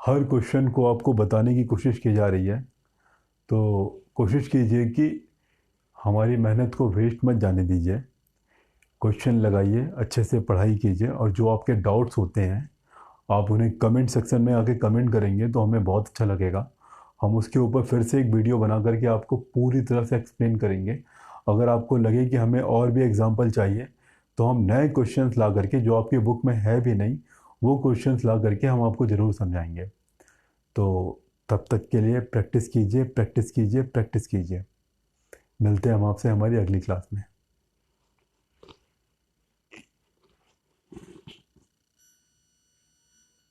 हर क्वेश्चन को आपको बताने की कोशिश की जा रही है, तो कोशिश कीजिए कि हमारी मेहनत को वेस्ट मत जाने दीजिए। क्वेश्चन लगाइए, अच्छे से पढ़ाई कीजिए, और जो आपके डाउट्स होते हैं आप उन्हें कमेंट सेक्शन में आके कमेंट करेंगे तो हमें बहुत अच्छा लगेगा। हम उसके ऊपर फिर से एक वीडियो बना करके आपको पूरी तरह से एक्सप्लेन करेंगे। अगर आपको लगे कि हमें और भी एग्जांपल चाहिए तो हम नए क्वेश्चंस ला करके, जो आपकी बुक में है भी नहीं, वो क्वेश्चंस ला करके हम आपको ज़रूर समझाएंगे। तो तब तक के लिए प्रैक्टिस कीजिए, प्रैक्टिस कीजिए, प्रैक्टिस कीजिए। मिलते हैं हम आपसे हमारी अगली क्लास में।